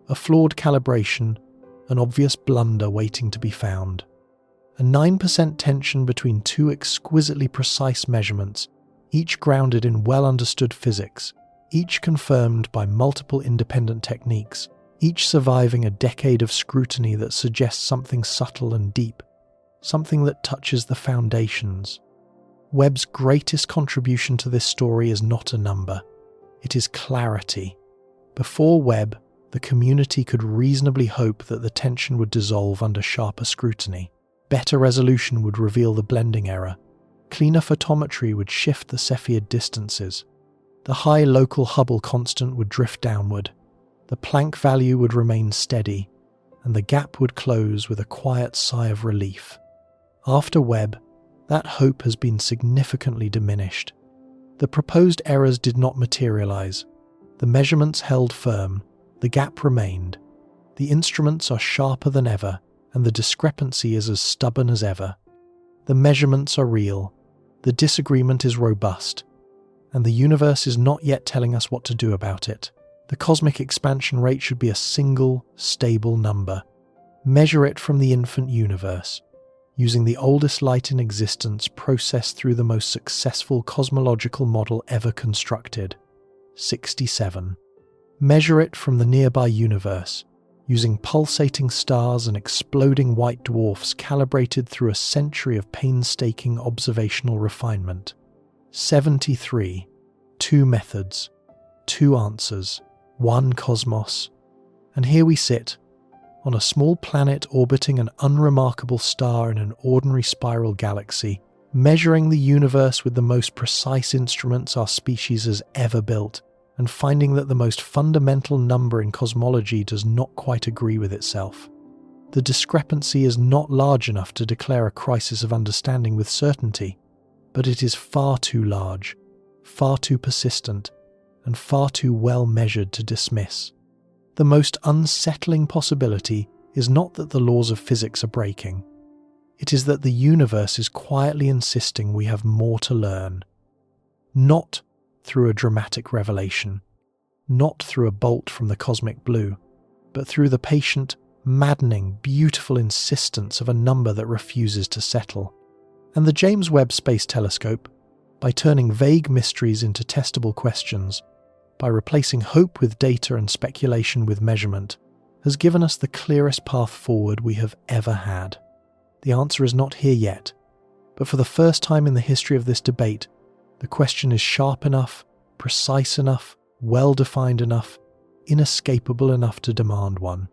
[SPEAKER 1] a flawed calibration, an obvious blunder waiting to be found. A 9% tension between 2 exquisitely precise measurements, each grounded in well-understood physics, each confirmed by multiple independent techniques, each surviving a decade of scrutiny that suggests something subtle and deep, something that touches the foundations. Webb's greatest contribution to this story is not a number. It is clarity. Before Webb, the community could reasonably hope that the tension would dissolve under sharper scrutiny. Better resolution would reveal the blending error. Cleaner photometry would shift the Cepheid distances. The high local Hubble constant would drift downward. The Planck value would remain steady, and the gap would close with a quiet sigh of relief. After Webb, that hope has been significantly diminished. The proposed errors did not materialize. The measurements held firm. The gap remained. The instruments are sharper than ever, and the discrepancy is as stubborn as ever. The measurements are real. The disagreement is robust. And the universe is not yet telling us what to do about it. The cosmic expansion rate should be a single, stable number. Measure it from the infant universe, using the oldest light in existence processed through the most successful cosmological model ever constructed, 67. Measure it from the nearby universe, using pulsating stars and exploding white dwarfs calibrated through a century of painstaking observational refinement. 73. 2 methods, 2 answers, 1 cosmos. And here we sit, on a small planet orbiting an unremarkable star in an ordinary spiral galaxy, measuring the universe with the most precise instruments our species has ever built, and finding that the most fundamental number in cosmology does not quite agree with itself. The discrepancy is not large enough to declare a crisis of understanding with certainty, but it is far too large, far too persistent, and far too well measured to dismiss. The most unsettling possibility is not that the laws of physics are breaking. It is that the universe is quietly insisting we have more to learn. Not through a dramatic revelation, not through a bolt from the cosmic blue, but through the patient, maddening, beautiful insistence of a number that refuses to settle. And the James Webb Space Telescope, by turning vague mysteries into testable questions, by replacing hope with data and speculation with measurement, has given us the clearest path forward we have ever had. The answer is not here yet, but for the first time in the history of this debate, the question is sharp enough, precise enough, well-defined enough, inescapable enough to demand one.